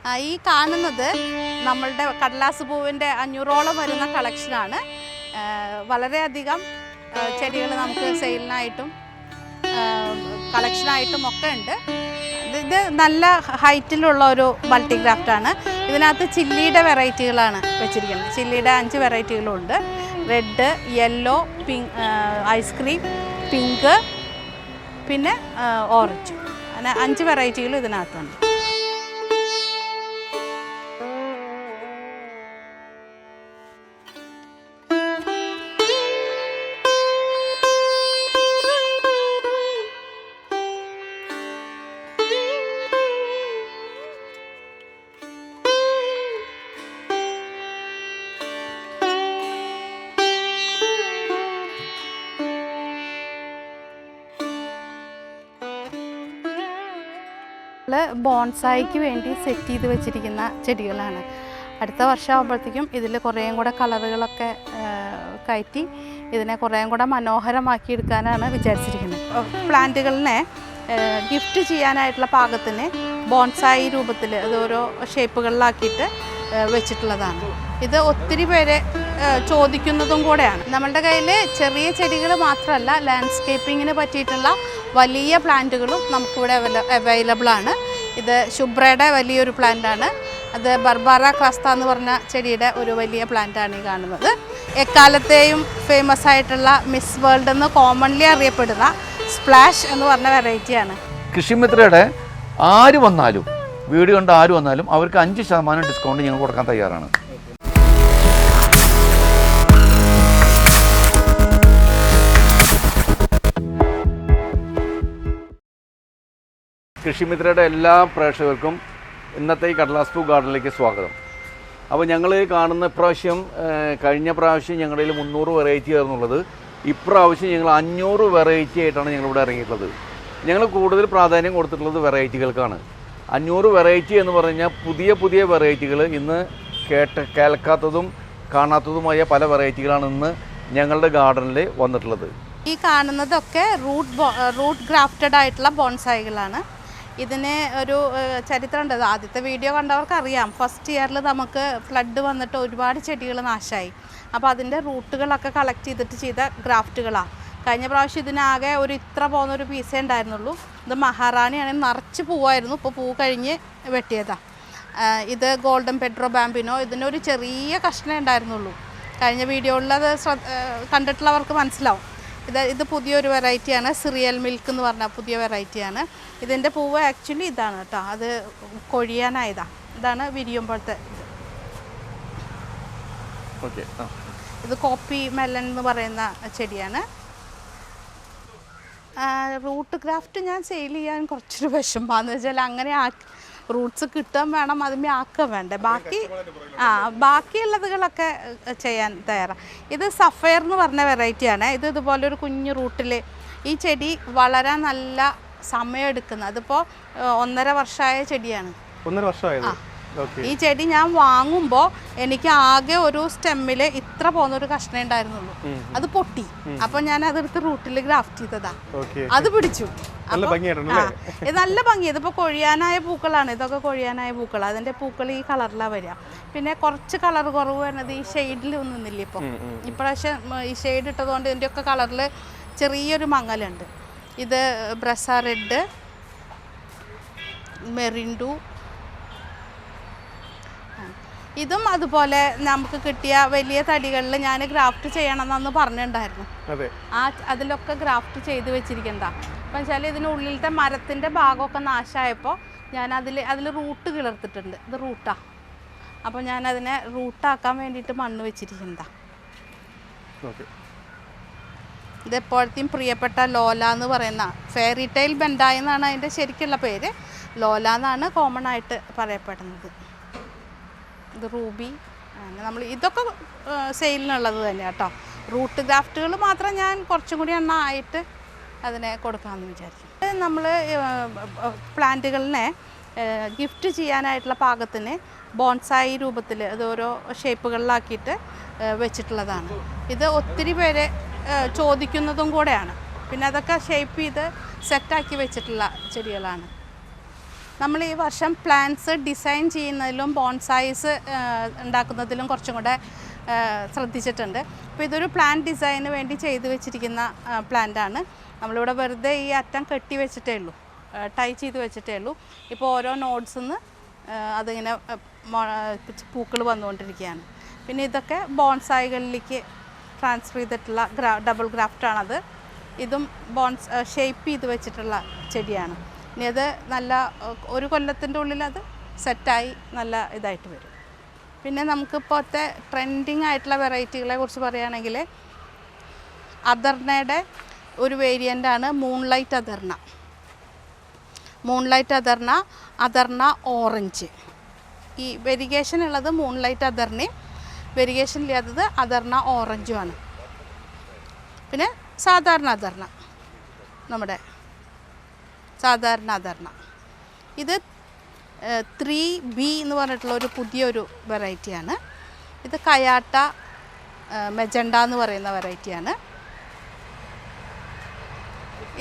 ഈ കാണുന്നത് നമ്മളുടെ കടലാസ് പൂവിൻ്റെ 500ഓളം വരുന്ന കളക്ഷനാണ്. വളരെയധികം ചെടികൾ നമുക്ക് സെയിലിനായിട്ടും കളക്ഷനായിട്ടും ഒക്കെ ഉണ്ട്. ഇത് നല്ല ഹൈറ്റിലുള്ള ഒരു മൾട്ടിഗ്രാഫ്റ്റാണ്. ഇതിനകത്ത് ചില്ലിയുടെ വെറൈറ്റികളാണ് വെച്ചിരിക്കുന്നത്. ചില്ലിയുടെ 5 വെറൈറ്റികളുണ്ട്. Red, yellow, pink, ice cream, pink, പിന്നെ ഓറഞ്ച്. അങ്ങനെ 5 വെറൈറ്റികളും ഇതിനകത്തുണ്ട്. ബോൺസായിക്ക് വേണ്ടി സെറ്റ് ചെയ്ത് വെച്ചിരിക്കുന്ന ചെടികളാണ്. അടുത്ത വർഷം ആകുമ്പോഴത്തേക്കും ഇതിൽ കുറേയും കൂടെ കളറുകളൊക്കെ കയറ്റി ഇതിനെ കുറേയും കൂടെ മനോഹരമാക്കി എടുക്കാനാണ് വിചാരിച്ചിരിക്കുന്നത്. പ്ലാന്റുകളിനെ ഗിഫ്റ്റ് ചെയ്യാനായിട്ടുള്ള പാകത്തിന് ബോൺസായി രൂപത്തിൽ അത് ഓരോ ഷേപ്പുകളിലാക്കിയിട്ട് വെച്ചിട്ടുള്ളതാണ്. ഇത് ഒത്തിരി പേര് ചോദിക്കുന്നതും കൂടെയാണ്. നമ്മളുടെ കയ്യിൽ ചെറിയ ചെടികൾ മാത്രമല്ല, ലാൻഡ്സ്കേപ്പിങ്ങിന് പറ്റിയിട്ടുള്ള വലിയ പ്ലാന്റുകളും നമുക്കിവിടെ അവൈലബിൾ ആണ്. ഇത് ശുഭ്രയുടെ വലിയൊരു പ്ലാന്റാണ്. അത് ബർബാറ ക്രസ്ത എന്ന് പറഞ്ഞ ചെടിയുടെ ഒരു വലിയ പ്ലാന്റാണ് ഈ കാണുന്നത്. എക്കാലത്തെയും ഫേമസ് ആയിട്ടുള്ള മിസ് വേൾഡ് എന്ന് കോമൺലി അറിയപ്പെടുന്ന സ്പ്ലാഷ് എന്ന് പറഞ്ഞ വെറൈറ്റിയാണ്. കൃഷിമിത്രയുടെ ആര് വന്നാലും, വീഡിയോ കണ്ട് ആര് വന്നാലും അവർക്ക് 5% ഡിസ്കൗണ്ട് ഞങ്ങൾ കൊടുക്കാൻ തയ്യാറാണ്. കൃഷിമിത്രയുടെ എല്ലാ പ്രേക്ഷകർക്കും ഇന്നത്തെ ഈ കടലാസ് പൂ ഗാർഡനിലേക്ക് സ്വാഗതം. അപ്പോൾ ഞങ്ങൾ കാണുന്ന ഇപ്രാവശ്യം, കഴിഞ്ഞ പ്രാവശ്യം ഞങ്ങളുടെ 300 വെറൈറ്റി ആയിരുന്നുള്ളത്. ഇപ്രാവശ്യം ഞങ്ങൾ 500 വെറൈറ്റി ആയിട്ടാണ് ഞങ്ങളിവിടെ ഇറങ്ങിയിട്ടുള്ളത്. ഞങ്ങൾ കൂടുതൽ പ്രാധാന്യം കൊടുത്തിട്ടുള്ളത് വെറൈറ്റികൾക്കാണ്. 500 വെറൈറ്റി എന്ന് പറഞ്ഞാൽ പുതിയ പുതിയ വെറൈറ്റികൾ, ഇന്ന് കേൾക്കാത്തതും കാണാത്തതുമായ പല വെറൈറ്റികളാണ് ഇന്ന് ഞങ്ങളുടെ ഗാർഡനിൽ വന്നിട്ടുള്ളത്. ഈ കാണുന്നതൊക്കെ റൂട്ട് ഗ്രാഫ്റ്റഡ് ആയിട്ടുള്ള ബോൺസായികളാണ്. ഇതിന് ഒരു ചരിത്രമുണ്ട്. ആദ്യത്തെ വീഡിയോ കണ്ടവർക്ക് അറിയാം. ഫസ്റ്റ് ഇയറിൽ നമുക്ക് ഫ്ലഡ് വന്നിട്ട് ഒരുപാട് ചെടികൾ നാശമായി. അപ്പോൾ അതിൻ്റെ റൂട്ടുകളൊക്കെ കളക്ട് ചെയ്തിട്ട് ചെയ്ത ഗ്രാഫ്റ്റുകളാണ്. കഴിഞ്ഞ പ്രാവശ്യം ഇതിനാകെ ഒരു ഇത്ര പോകുന്നൊരു പീസേ ഉണ്ടായിരുന്നുള്ളൂ. ഇത് മഹാറാണിയാണെങ്കിൽ നിറച്ച് പൂവായിരുന്നു. ഇപ്പോൾ പൂ കഴിഞ്ഞ് വെട്ടിയതാണ്. ഇത് ഗോൾഡൻ പെഡ്രോ ബാമ്പിനോ, ഇതിനൊരു ചെറിയ കഷ്ണേ ഉണ്ടായിരുന്നുള്ളൂ. കഴിഞ്ഞ വീഡിയോയിലത് കണ്ടിട്ടുള്ളവർക്ക് മനസ്സിലാവും. ഇത് പുതിയൊരു വെറൈറ്റിയാണ്. സിറിയൽ മിൽക്ക് എന്ന് പറഞ്ഞ പുതിയ വെറൈറ്റിയാണ്. ഇതിൻ്റെ പൂവ് ആക്ച്വലി ഇതാണ് കേട്ടോ. അത് കൊഴിയാനായതാണ്. ഇതാണ് വിരിയുമ്പോഴത്തെ ഇത് കോപ്പി മെലൻ എന്ന് പറയുന്ന ചെടിയാണ്. റൂട്ട് ഗ്രാഫ്റ്റ് ഞാൻ സെയിൽ ചെയ്യാൻ കുറച്ചൊരു വിഷമമാണെന്ന് വെച്ചാൽ അങ്ങനെ റൂട്ട്സ് കിട്ടാൻ വേണം, അതിന് ആക്കാൻ വേണ്ടേ. ബാക്കിയുള്ളതുകളൊക്കെ ചെയ്യാൻ തയ്യാറാണ്. ഇത് സഫയർ എന്ന് പറഞ്ഞ വെറൈറ്റിയാണ്. ഇത് ഇതുപോലെ ഒരു കുഞ്ഞു റൂട്ടിൽ ഈ ചെടി വളരാൻ നല്ല സമയം എടുക്കുന്നത്. അതിപ്പോൾ 1.5 വർഷമായ ചെടിയാണ്. 1.5 വർഷമായത്. ഈ ചെടി ഞാൻ വാങ്ങുമ്പോൾ എനിക്ക് ആകെ ഒരു സ്റ്റെമ്മിൽ ഇത്ര പോകുന്നൊരു കഷ്ണം ഉണ്ടായിരുന്നുള്ളൂ. അത് പൊട്ടി. അപ്പോൾ ഞാൻ അതെടുത്ത് റൂട്ടിൽ ഗ്രാഫ്റ്റ് ചെയ്തതാ. അത് പിടിച്ചു. ഇത് നല്ല ഭംഗി. ഇതിപ്പോൾ കൊഴിയാനായ പൂക്കളാണ്. ഇതൊക്കെ കൊഴിയാനായ പൂക്കൾ. അതിൻ്റെ പൂക്കൾ ഈ കളറിലാണ് വരിക. പിന്നെ കുറച്ച് കളർ കുറവ് വരുന്നത് ഈ ഷെയ്ഡിൽ ഒന്നുമില്ല. ഇപ്രാവശ്യം ഈ ഷെയ്ഡ് ഇട്ടതുകൊണ്ട് ഇതിൻ്റെയൊക്കെ കളറിൽ ചെറിയൊരു മങ്ങലുണ്ട്. ഇത് ബ്രസ റെഡ്, മെറിൻഡു, ഇതും അതുപോലെ നമുക്ക് കിട്ടിയ വലിയ തടികളിൽ ഞാൻ ഗ്രാഫ്റ്റ് ചെയ്യണമെന്ന് പറഞ്ഞിട്ടുണ്ടായിരുന്നു. അതിലൊക്കെ ഗ്രാഫ്റ്റ് ചെയ്ത് വെച്ചിരിക്കണ്ട. അപ്പം വെച്ചാൽ ഇതിനുള്ളിലത്തെ മരത്തിൻ്റെ ഭാഗമൊക്കെ നാശമായപ്പോൾ ഞാൻ അതിൽ റൂട്ട് കിളർത്തിട്ടുണ്ട്. ഇത് റൂട്ടാണ്. അപ്പോൾ ഞാൻ അതിനെ റൂട്ടാക്കാൻ വേണ്ടിയിട്ട് മണ്ണ് വെച്ചിരിക്കണ്ട. ഇതെപ്പോഴത്തെയും പ്രിയപ്പെട്ട ലോല എന്ന് പറയുന്ന ഫെയറി ടൈൽ ബെൻഡായി എന്നാണ് അതിൻ്റെ ശരിക്കുള്ള പേര്. ലോല എന്നാണ് കോമൺ ആയിട്ട് പറയപ്പെടുന്നത്. ഇത് റൂബി. നമ്മൾ ഇതൊക്കെ സെയിലിനുള്ളത് തന്നെ കേട്ടോ. റൂട്ട് ഗ്രാഫ്റ്റുകൾ മാത്രം ഞാൻ കുറച്ചും കൂടി ആയിട്ട് അതിനെ കൊടുക്കാമെന്ന് വിചാരിക്കും. നമ്മൾ പ്ലാന്റുകളിനെ ഗിഫ്റ്റ് ചെയ്യാനായിട്ടുള്ള പാകത്തിന് ബോൺസായി രൂപത്തിൽ അത് ഓരോ ഷേപ്പുകളിലാക്കിയിട്ട് വെച്ചിട്ടുള്ളതാണ്. ഇത് ഒത്തിരി പേര് ചോദിക്കുന്നതും കൂടെയാണ്. പിന്നെ അതൊക്കെ ഷേപ്പ് ചെയ്ത് സെറ്റാക്കി വെച്ചിട്ടുള്ള ചെടികളാണ്. നമ്മൾ ഈ വർഷം പ്ലാന്റ്സ് ഡിസൈൻ ചെയ്യുന്നതിലും ബോൺസൈസ് ഉണ്ടാക്കുന്നതിലും കുറച്ചും കൂടെ ശ്രദ്ധിച്ചിട്ടുണ്ട്. അപ്പോൾ ഇതൊരു പ്ലാന്റ് ഡിസൈന് വേണ്ടി ചെയ്തു വെച്ചിരിക്കുന്ന പ്ലാന്റാണ്. നമ്മളിവിടെ വെറുതെ ഈ അറ്റം കെട്ടി വെച്ചിട്ടേ ഉള്ളൂ, ടൈ ചെയ്ത് വെച്ചിട്ടേ ഉള്ളൂ. ഇപ്പോൾ ഓരോ നോഡ്സിൽ നിന്ന് അതിങ്ങനെ പൂക്കൾ വന്നുകൊണ്ടിരിക്കുകയാണ്. പിന്നെ ഇതൊക്കെ ബോൺസായികളിലേക്ക് ട്രാൻസ്ഫർ ചെയ്തിട്ടുള്ള ഡബിൾ ഗ്രാഫ്റ്റാണത്. ഇതും ഷേപ്പ് ചെയ്ത് വെച്ചിട്ടുള്ള ചെടിയാണ്. ഇനി അത് നല്ല ഒരു കൊല്ലത്തിൻ്റെ ഉള്ളിൽ അത് സെറ്റായി നല്ല ഇതായിട്ട് വരും. പിന്നെ നമുക്കിപ്പോഴത്തെ ട്രെൻഡിങ് ആയിട്ടുള്ള വെറൈറ്റികളെ കുറിച്ച് പറയുകയാണെങ്കിൽ അദർണയുടെ ഒരു വേരിയൻ്റാണ് മൂൺലൈറ്റ് അദർണ. മൂൺലൈറ്റ് അദർണ, അദർണ ഓറഞ്ച്. ഈ വെരിഗേഷൻ ഉള്ളത് മൂൺലൈറ്റ് അദർണയും വെരിഗേഷൻ ഇല്ലാത്തത് അദർണ ഓറഞ്ചുമാണ്. പിന്നെ സാധാരണ അദർണ, നമ്മുടെ സാധാരണ അദർണ. ഇത് 3B എന്ന് പറഞ്ഞിട്ടുള്ള ഒരു പുതിയൊരു വെറൈറ്റിയാണ്. ഇത് കയാട്ട മെജണ്ട എന്ന് പറയുന്ന വെറൈറ്റിയാണ്.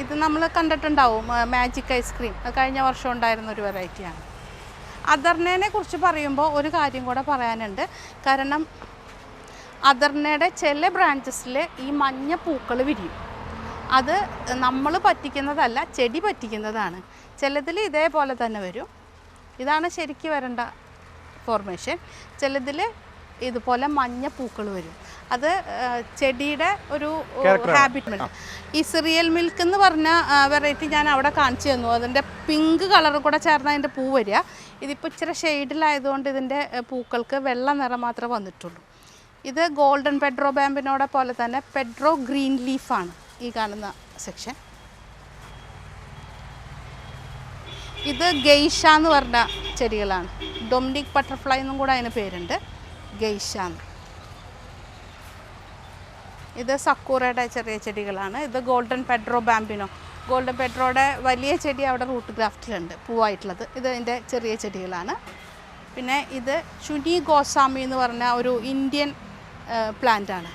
ഇത് നമ്മൾ കണ്ടിട്ടുണ്ടാവും, മാജിക് ഐസ്ക്രീം, കഴിഞ്ഞ വർഷം ഉണ്ടായിരുന്ന ഒരു വെറൈറ്റിയാണ്. അദർണയെ കുറിച്ച് പറയുമ്പോൾ ഒരു കാര്യം കൂടെ പറയാനുണ്ട്. കാരണം അദർണയുടെ ചില ബ്രാഞ്ചസിൽ ഈ മഞ്ഞ പൂക്കൾ വിരിയും. അത് നമ്മൾ പറ്റിക്കുന്നതല്ല, ചെടി പറ്റിക്കുന്നതാണ്. ചിലതിൽ ഇതേപോലെ തന്നെ വരും. ഇതാണ് ശരിക്ക് വരേണ്ട ഫോർമേഷൻ. ചിലതിൽ ഇതുപോലെ മഞ്ഞ പൂക്കൾ വരും. അത് ചെടിയുടെ ഒരു ഹാബിറ്റ്. ഈ സിറിയൽ മിൽക്ക് എന്ന് പറഞ്ഞ വെറൈറ്റി ഞാൻ അവിടെ കാണിച്ചു തന്നു. അതിൻ്റെ പിങ്ക് കളർ കൂടെ ചേർന്ന് അതിൻ്റെ പൂ വരിക. ഇതിപ്പോൾ ഇച്ചിരി ഷെയ്ഡിലായതുകൊണ്ട് ഇതിൻ്റെ പൂക്കൾക്ക് വെള്ള നിറം മാത്രമേ വന്നിട്ടുള്ളൂ. ഇത് ഗോൾഡൻ പെഡ്രോ ബാമ്പിനോടെ പോലെ തന്നെ പെഡ്രോ ഗ്രീൻ ലീഫാണ് ഈ കാണുന്ന സെക്ഷൻ. ഇത് ഗെയ്ഷ എന്ന് പറഞ്ഞ ചെടികളാണ്. ഡൊമിനിക് ബട്ടർഫ്ലൈ എന്നും കൂടെ അതിന് പേരുണ്ട്, ഗെയ്ഷ എന്ന്. ഇത് സക്കൂറയുടെ ചെറിയ ചെടികളാണ്. ഇത് ഗോൾഡൻ പെഡ്രോ ബാമ്പിനോ. ഗോൾഡൻ പെഡ്രോയുടെ വലിയ ചെടി അവിടെ റൂട്ട് ഗ്രാഫ്റ്റിലുണ്ട്, പൂവായിട്ടുള്ളത്. ഇത് അതിൻ്റെ ചെറിയ ചെടികളാണ്. പിന്നെ ഇത് ചുനി ഗോസ്വാമി എന്ന് പറഞ്ഞ ഒരു ഇന്ത്യൻ പ്ലാന്റാണ്.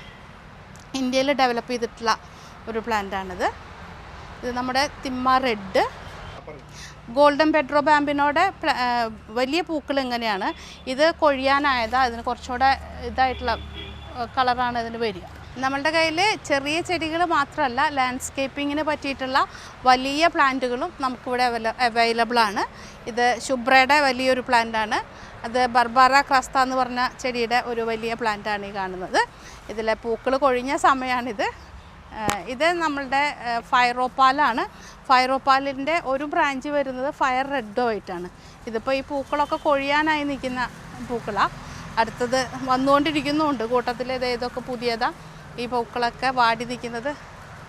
ഇന്ത്യയിൽ ഡെവലപ്പ് ചെയ്തിട്ടുള്ള ഒരു പ്ലാന്റാണിത്. ഇത് നമ്മുടെ തിമ്മ റെഡ്. ഗോൾഡൻ പെഡ്രോ ബാമ്പിനോടെ വലിയ പൂക്കൾ എങ്ങനെയാണ്, ഇത് കൊഴിയാനായതാ. അതിന് കുറച്ചുകൂടെ ഇതായിട്ടുള്ള കളറാണ് ഇതിന് വരിക. നമ്മളുടെ കയ്യിൽ ചെറിയ ചെടികൾ മാത്രമല്ല, ലാൻഡ്സ്കേപ്പിങ്ങിന് പറ്റിയിട്ടുള്ള വലിയ പ്ലാന്റുകളും നമുക്കിവിടെ അവൈലബിൾ ആണ്. ഇത് ശുഭ്രയുടെ വലിയൊരു പ്ലാന്റാണ്. അത് ബർബാറ ക്രസ്ത എന്ന് പറഞ്ഞ ചെടിയുടെ ഒരു വലിയ പ്ലാന്റാണ് ഈ കാണുന്നത്. ഇതിലെ പൂക്കൾ കൊഴിഞ്ഞ സമയമാണിത്. ഇത് നമ്മളുടെ ഫയറോപ്പാലാണ്. ഫയറോപ്പാലിൻ്റെ ഒരു ബ്രാഞ്ച് വരുന്നത് ഫയർ റെഡോ ആയിട്ടാണ്. ഇതിപ്പോൾ ഈ പൂക്കളൊക്കെ കൊഴിയാനായി നിൽക്കുന്ന പൂക്കളാണ്. അടുത്തത് വന്നുകൊണ്ടിരിക്കുന്നുമുണ്ട് കൂട്ടത്തിൽ. ഏതൊക്കെ പുതിയതാണ്. ഈ പൂക്കളൊക്കെ വാടി നിൽക്കുന്നത്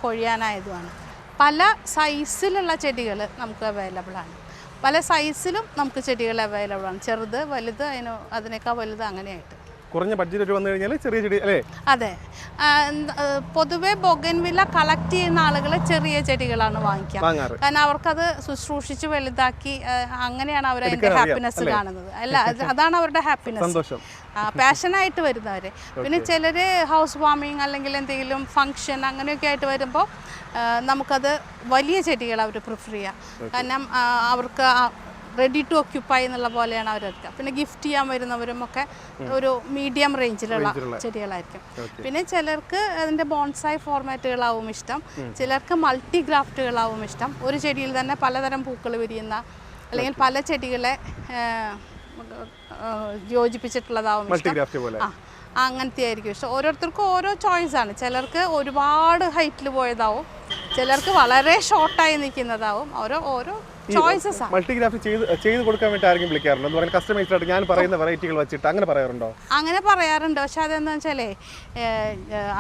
കൊഴിയാനായതുമാണ്. പല സൈസിലുള്ള ചെടികൾ നമുക്ക് അവൈലബിളാണ്. പല സൈസിലും നമുക്ക് ചെടികൾ അവൈലബിളാണ്. ചെറുത്, വലുത്, അതിനേക്കാൾ വലുത്, അങ്ങനെയായിട്ട്. കുറഞ്ഞ ബഡ്ജറ്റ് വന്നു കഴിഞ്ഞാൽ ചെറിയ ചെടി അല്ലേ? അതെ. പൊതുവെ ബൊഗൻവില്ല കളക്ട് ചെയ്യുന്ന ആളുകൾ ചെറിയ ചെടികളാണ് വാങ്ങിക്കുക. കാരണം അവർക്കത് ശുശ്രൂഷിച്ച് വലുതാക്കി അങ്ങനെയാണ് അവർ അതിൻ്റെ ഹാപ്പിനെസ് കാണുന്നത്. അല്ല, അതാണ് അവരുടെ ഹാപ്പിനെസ്, പാഷനായിട്ട് വരുന്നവർ. പിന്നെ ചിലർ ഹൗസ് വാമിങ് അല്ലെങ്കിൽ എന്തെങ്കിലും ഫങ്ഷൻ അങ്ങനെയൊക്കെ ആയിട്ട് വരുമ്പോൾ നമുക്കത് വലിയ ചെടികൾ അവർ പ്രിഫർ ചെയ്യുക. കാരണം അവർക്ക് റെഡി ടു ഒക്യുപ്പൈ എന്നുള്ള പോലെയാണ് അവരെടുക്കുക. പിന്നെ ഗിഫ്റ്റ് ചെയ്യാൻ വരുന്നവരും ഒക്കെ ഒരു മീഡിയം റേഞ്ചിലുള്ള ചെടികളായിരിക്കും. പിന്നെ ചിലർക്ക് അതിൻ്റെ ബോൺസായി ഫോർമാറ്റുകളാവും ഇഷ്ടം, ചിലർക്ക് മൾട്ടി ഗ്രാഫ്റ്റുകളാവും ഇഷ്ടം. ഒരു ചെടിയിൽ തന്നെ പലതരം പൂക്കൾ വിരിയുന്ന അല്ലെങ്കിൽ പല ചെടികളെ യോജിപ്പിച്ചിട്ടുള്ളതാവും ഇഷ്ടം. അങ്ങനത്തെ ആയിരിക്കും ഇഷ്ടം. ഓരോരുത്തർക്കും ഓരോ ചോയ്സാണ്. ചിലർക്ക് ഒരുപാട് ഹൈറ്റിൽ പോയതാവും, ചിലർക്ക് വളരെ ഷോർട്ടായി നിൽക്കുന്നതാവും. ഓരോ ചോയ്സസ്. മൾട്ടിഗ്രാഫ്റ്റ് ചെയ്ത് കൊടുക്കാൻ വേണ്ടി ആരെങ്കിലും വിളിക്കാറുണ്ടോ? എന്ന് പറഞ്ഞാൽ കസ്റ്റമൈസ്ഡ് ആയിട്ട് ഞാൻ പറയുന്ന വെറൈറ്റികൾ വെച്ചിട്ട് അങ്ങനെ പറയാറുണ്ടോ? അങ്ങനെ പറയാറുണ്ട്. പക്ഷെ അതെന്താ വെച്ചാലേ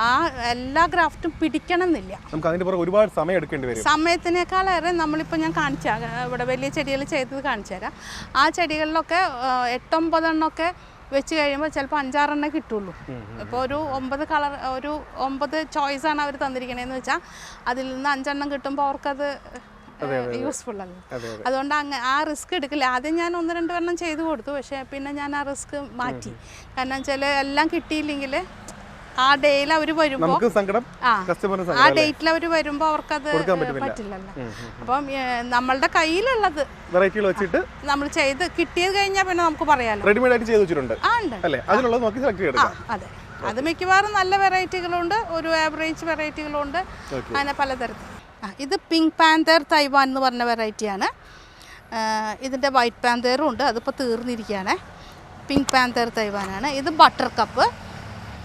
ആ എല്ലാ ഗ്രാഫ്റ്റും പിടിക്കണം എന്നില്ല. നമുക്ക് അതിന്റെ പുറകെ ഒരുപാട് സമയം എടുക്കേണ്ടി വരും. സമയത്തിനേക്കാളേറെ നമ്മളിപ്പോൾ ഞാൻ ഇവിടെ വലിയ ചെടികൾ ചെയ്തത് കാണിച്ചു തരാം. ആ ചെടികളിലൊക്കെ 8-9 എണ്ണമൊക്കെ വെച്ച് കഴിയുമ്പോൾ ചിലപ്പോൾ 5-6 എണ്ണേ കിട്ടുള്ളൂ. ഇപ്പോൾ ഒരു 9 ചോയ്സാണ് അവർ തന്നിരിക്കണേന്ന് വെച്ചാൽ അതിൽ നിന്ന് 5 എണ്ണം കിട്ടുമ്പോൾ അവർക്കത് യൂസ്ഫുൾ അല്ല. അതുകൊണ്ട് ആ റിസ്ക് എടുക്കില്ല. ആദ്യം ഞാൻ 1-2 എണ്ണം ചെയ്തു കൊടുത്തു. പക്ഷേ പിന്നെ ഞാൻ ആ റിസ്ക് മാറ്റി. കാരണം എല്ലാം കിട്ടിയില്ലെങ്കിൽ ആ ഡേയിൽ അവർ വരുമ്പോൾ നമുക്ക് സങ്കടം, ആ കസ്റ്റമറിന് ആ ഡേറ്റിൽ അവർ വരുമ്പോൾ അവർക്കത് പറ്റില്ലല്ലോ. അപ്പം നമ്മളുടെ കയ്യിലുള്ളത് വെറൈറ്റികൾ വെച്ചിട്ട് നമ്മൾ ചെയ്ത് കിട്ടിയത് കഴിഞ്ഞാൽ പിന്നെ നമുക്ക് പറയാലോ. റെഡിമെയ്ഡ് ആയിട്ട് ചെയ്ത് വെച്ചിട്ടുണ്ട് ആ ഉണ്ട് അല്ലേ? അതിനുള്ളത് നോക്കി സെലക്ട് ചെയ്തെടുക്കാം. അതെ, അത് മിക്കവാറും നല്ല വെറൈറ്റികളുണ്ട്, ഒരു ആവറേജ് വെറൈറ്റികളുണ്ട്, അങ്ങനെ പലതരത്തിൽ. ഇത് പിങ്ക് പാന്തർ തൈവാൻ എന്ന് പറഞ്ഞ വെറൈറ്റിയാണ്. ഇതിൻ്റെ വൈറ്റ് പാന്തറും ഉണ്ട്, അതിപ്പോൾ തീർന്നിരിക്കുകയാണ്. പിങ്ക് പാന്തർ തൈവാനാണ്. ഇത് ബട്ടർ കപ്പ്.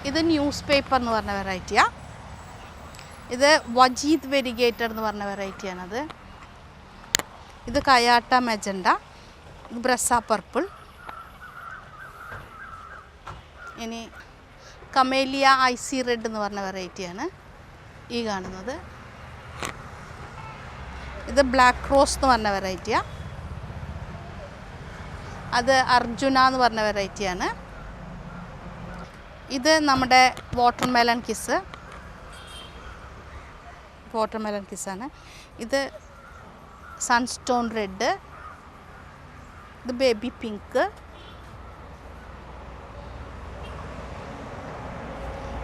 ഇത് ന്യൂസ് പേപ്പർ എന്ന് പറഞ്ഞ വെറൈറ്റിയാണ്. ഇത് വജീദ് വെരിഗേറ്റർ എന്ന് പറഞ്ഞ വെറൈറ്റിയാണത്. ഇത് കയാട്ട മെജണ്ട. ഇത് ബ്രസ പർപ്പിൾ. ഇനി കമേലിയ ഐസി റെഡ് എന്ന് പറഞ്ഞ വെറൈറ്റിയാണ് ഈ കാണുന്നത്. ഇത് ബ്ലാക്ക് റോസ് എന്ന് പറഞ്ഞ വെറൈറ്റിയാണ്. അത് അർജുന എന്ന് പറഞ്ഞ വെറൈറ്റിയാണ്. ഇത് നമ്മുടെ വാട്ടർമെലൺ കിസ്. വാട്ടർമെലൺ കിസ്സാണ്. ഇത് സൺസ്റ്റോൺ റെഡ്. ഇത് ബേബി പിങ്ക്.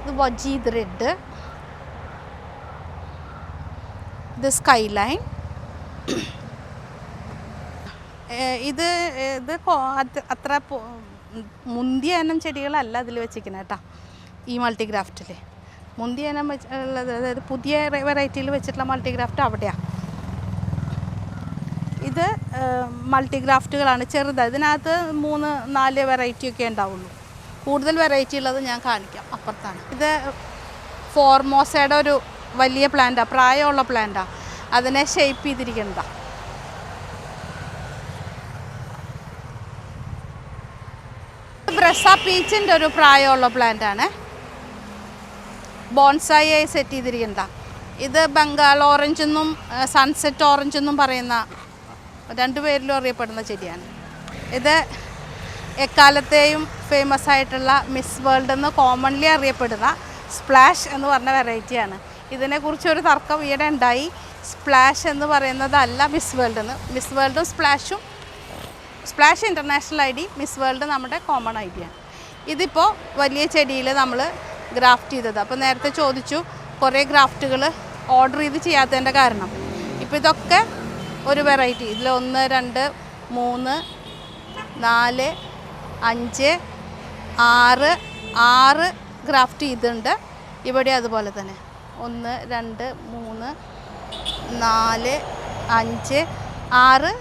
ഇത് വജീദ് റെഡ്. ഇത് സ്കൈലൈൻ. ഇത് അത്ര മുന്തിയ ഇനം ചെടികളല്ല അതിൽ വെച്ചിരിക്കുന്നത് കേട്ടോ, ഈ മൾട്ടിഗ്രാഫ്റ്റിൽ. മുന്തിയ ഇനം ഉള്ളത്, അതായത് പുതിയ വെറൈറ്റിയിൽ വെച്ചിട്ടുള്ള മൾട്ടിഗ്രാഫ്റ്റ് അവിടെയാണ്. ഇത് മൾട്ടിഗ്രാഫ്റ്റുകളാണ്, ചെറുതാണ്. ഇതിനകത്ത് 3-4 വെറൈറ്റിയൊക്കെ ഉണ്ടാവുള്ളൂ. കൂടുതൽ വെറൈറ്റി ഉള്ളത് ഞാൻ കാണിക്കാം, അപ്പുറത്താണ്. ഇത് ഫോർമോസയുടെ ഒരു വലിയ പ്ലാന്റാണ്, പ്രായമുള്ള പ്ലാന്റാണ്. അതിനെ ഷേപ്പ് ചെയ്തിരിക്കുന്നതാണ്. ബ്രസ പീച്ചിൻ്റെ ഒരു പ്രായമുള്ള പ്ലാന്റാണ്. ബോൺസായി ആയി സെറ്റ് ചെയ്തിരിക്കുന്നതാണ്. ഇത് ബംഗാൾ ഓറഞ്ച് എന്നും സൺസെറ്റ് ഓറഞ്ച് എന്നും പറയുന്ന 2 പേരിലും അറിയപ്പെടുന്ന ചെടിയാണ്. ഇത് എക്കാലത്തെയും ഫേമസ് ആയിട്ടുള്ള മിസ് വേൾഡ് എന്ന് കോമൺലി അറിയപ്പെടുന്ന സ്പ്ലാഷ് എന്ന് പറഞ്ഞ വെറൈറ്റിയാണ്. ഇതിനെക്കുറിച്ചൊരു തർക്കം ഈയിടെ ഉണ്ടായി. സ്പ്ലാഷ് എന്ന് പറയുന്നതല്ല മിസ് വേൾഡ് എന്ന്. മിസ് വേൾഡും splash international ID, miss world നമ്മുടെ കോമൺ ഐ ഡിയാണ്. ഇതിപ്പോൾ വലിയ ചെടിയിൽ നമ്മൾ ഗ്രാഫ്റ്റ് ചെയ്തത്. അപ്പോൾ നേരത്തെ ചോദിച്ചു കുറേ ഗ്രാഫ്റ്റുകൾ ഓർഡർ ചെയ്ത് ചെയ്യാത്തതിൻ്റെ കാരണം. ഇപ്പോൾ ഇതൊക്കെ ഒരു വെറൈറ്റി. ഇതിൽ 1, 2, 3, 4, 5, 6 ഗ്രാഫ്റ്റ് ചെയ്തിട്ടുണ്ട്. ഇവിടെ അതുപോലെ തന്നെ 1, 2, 3, 4, 5, 6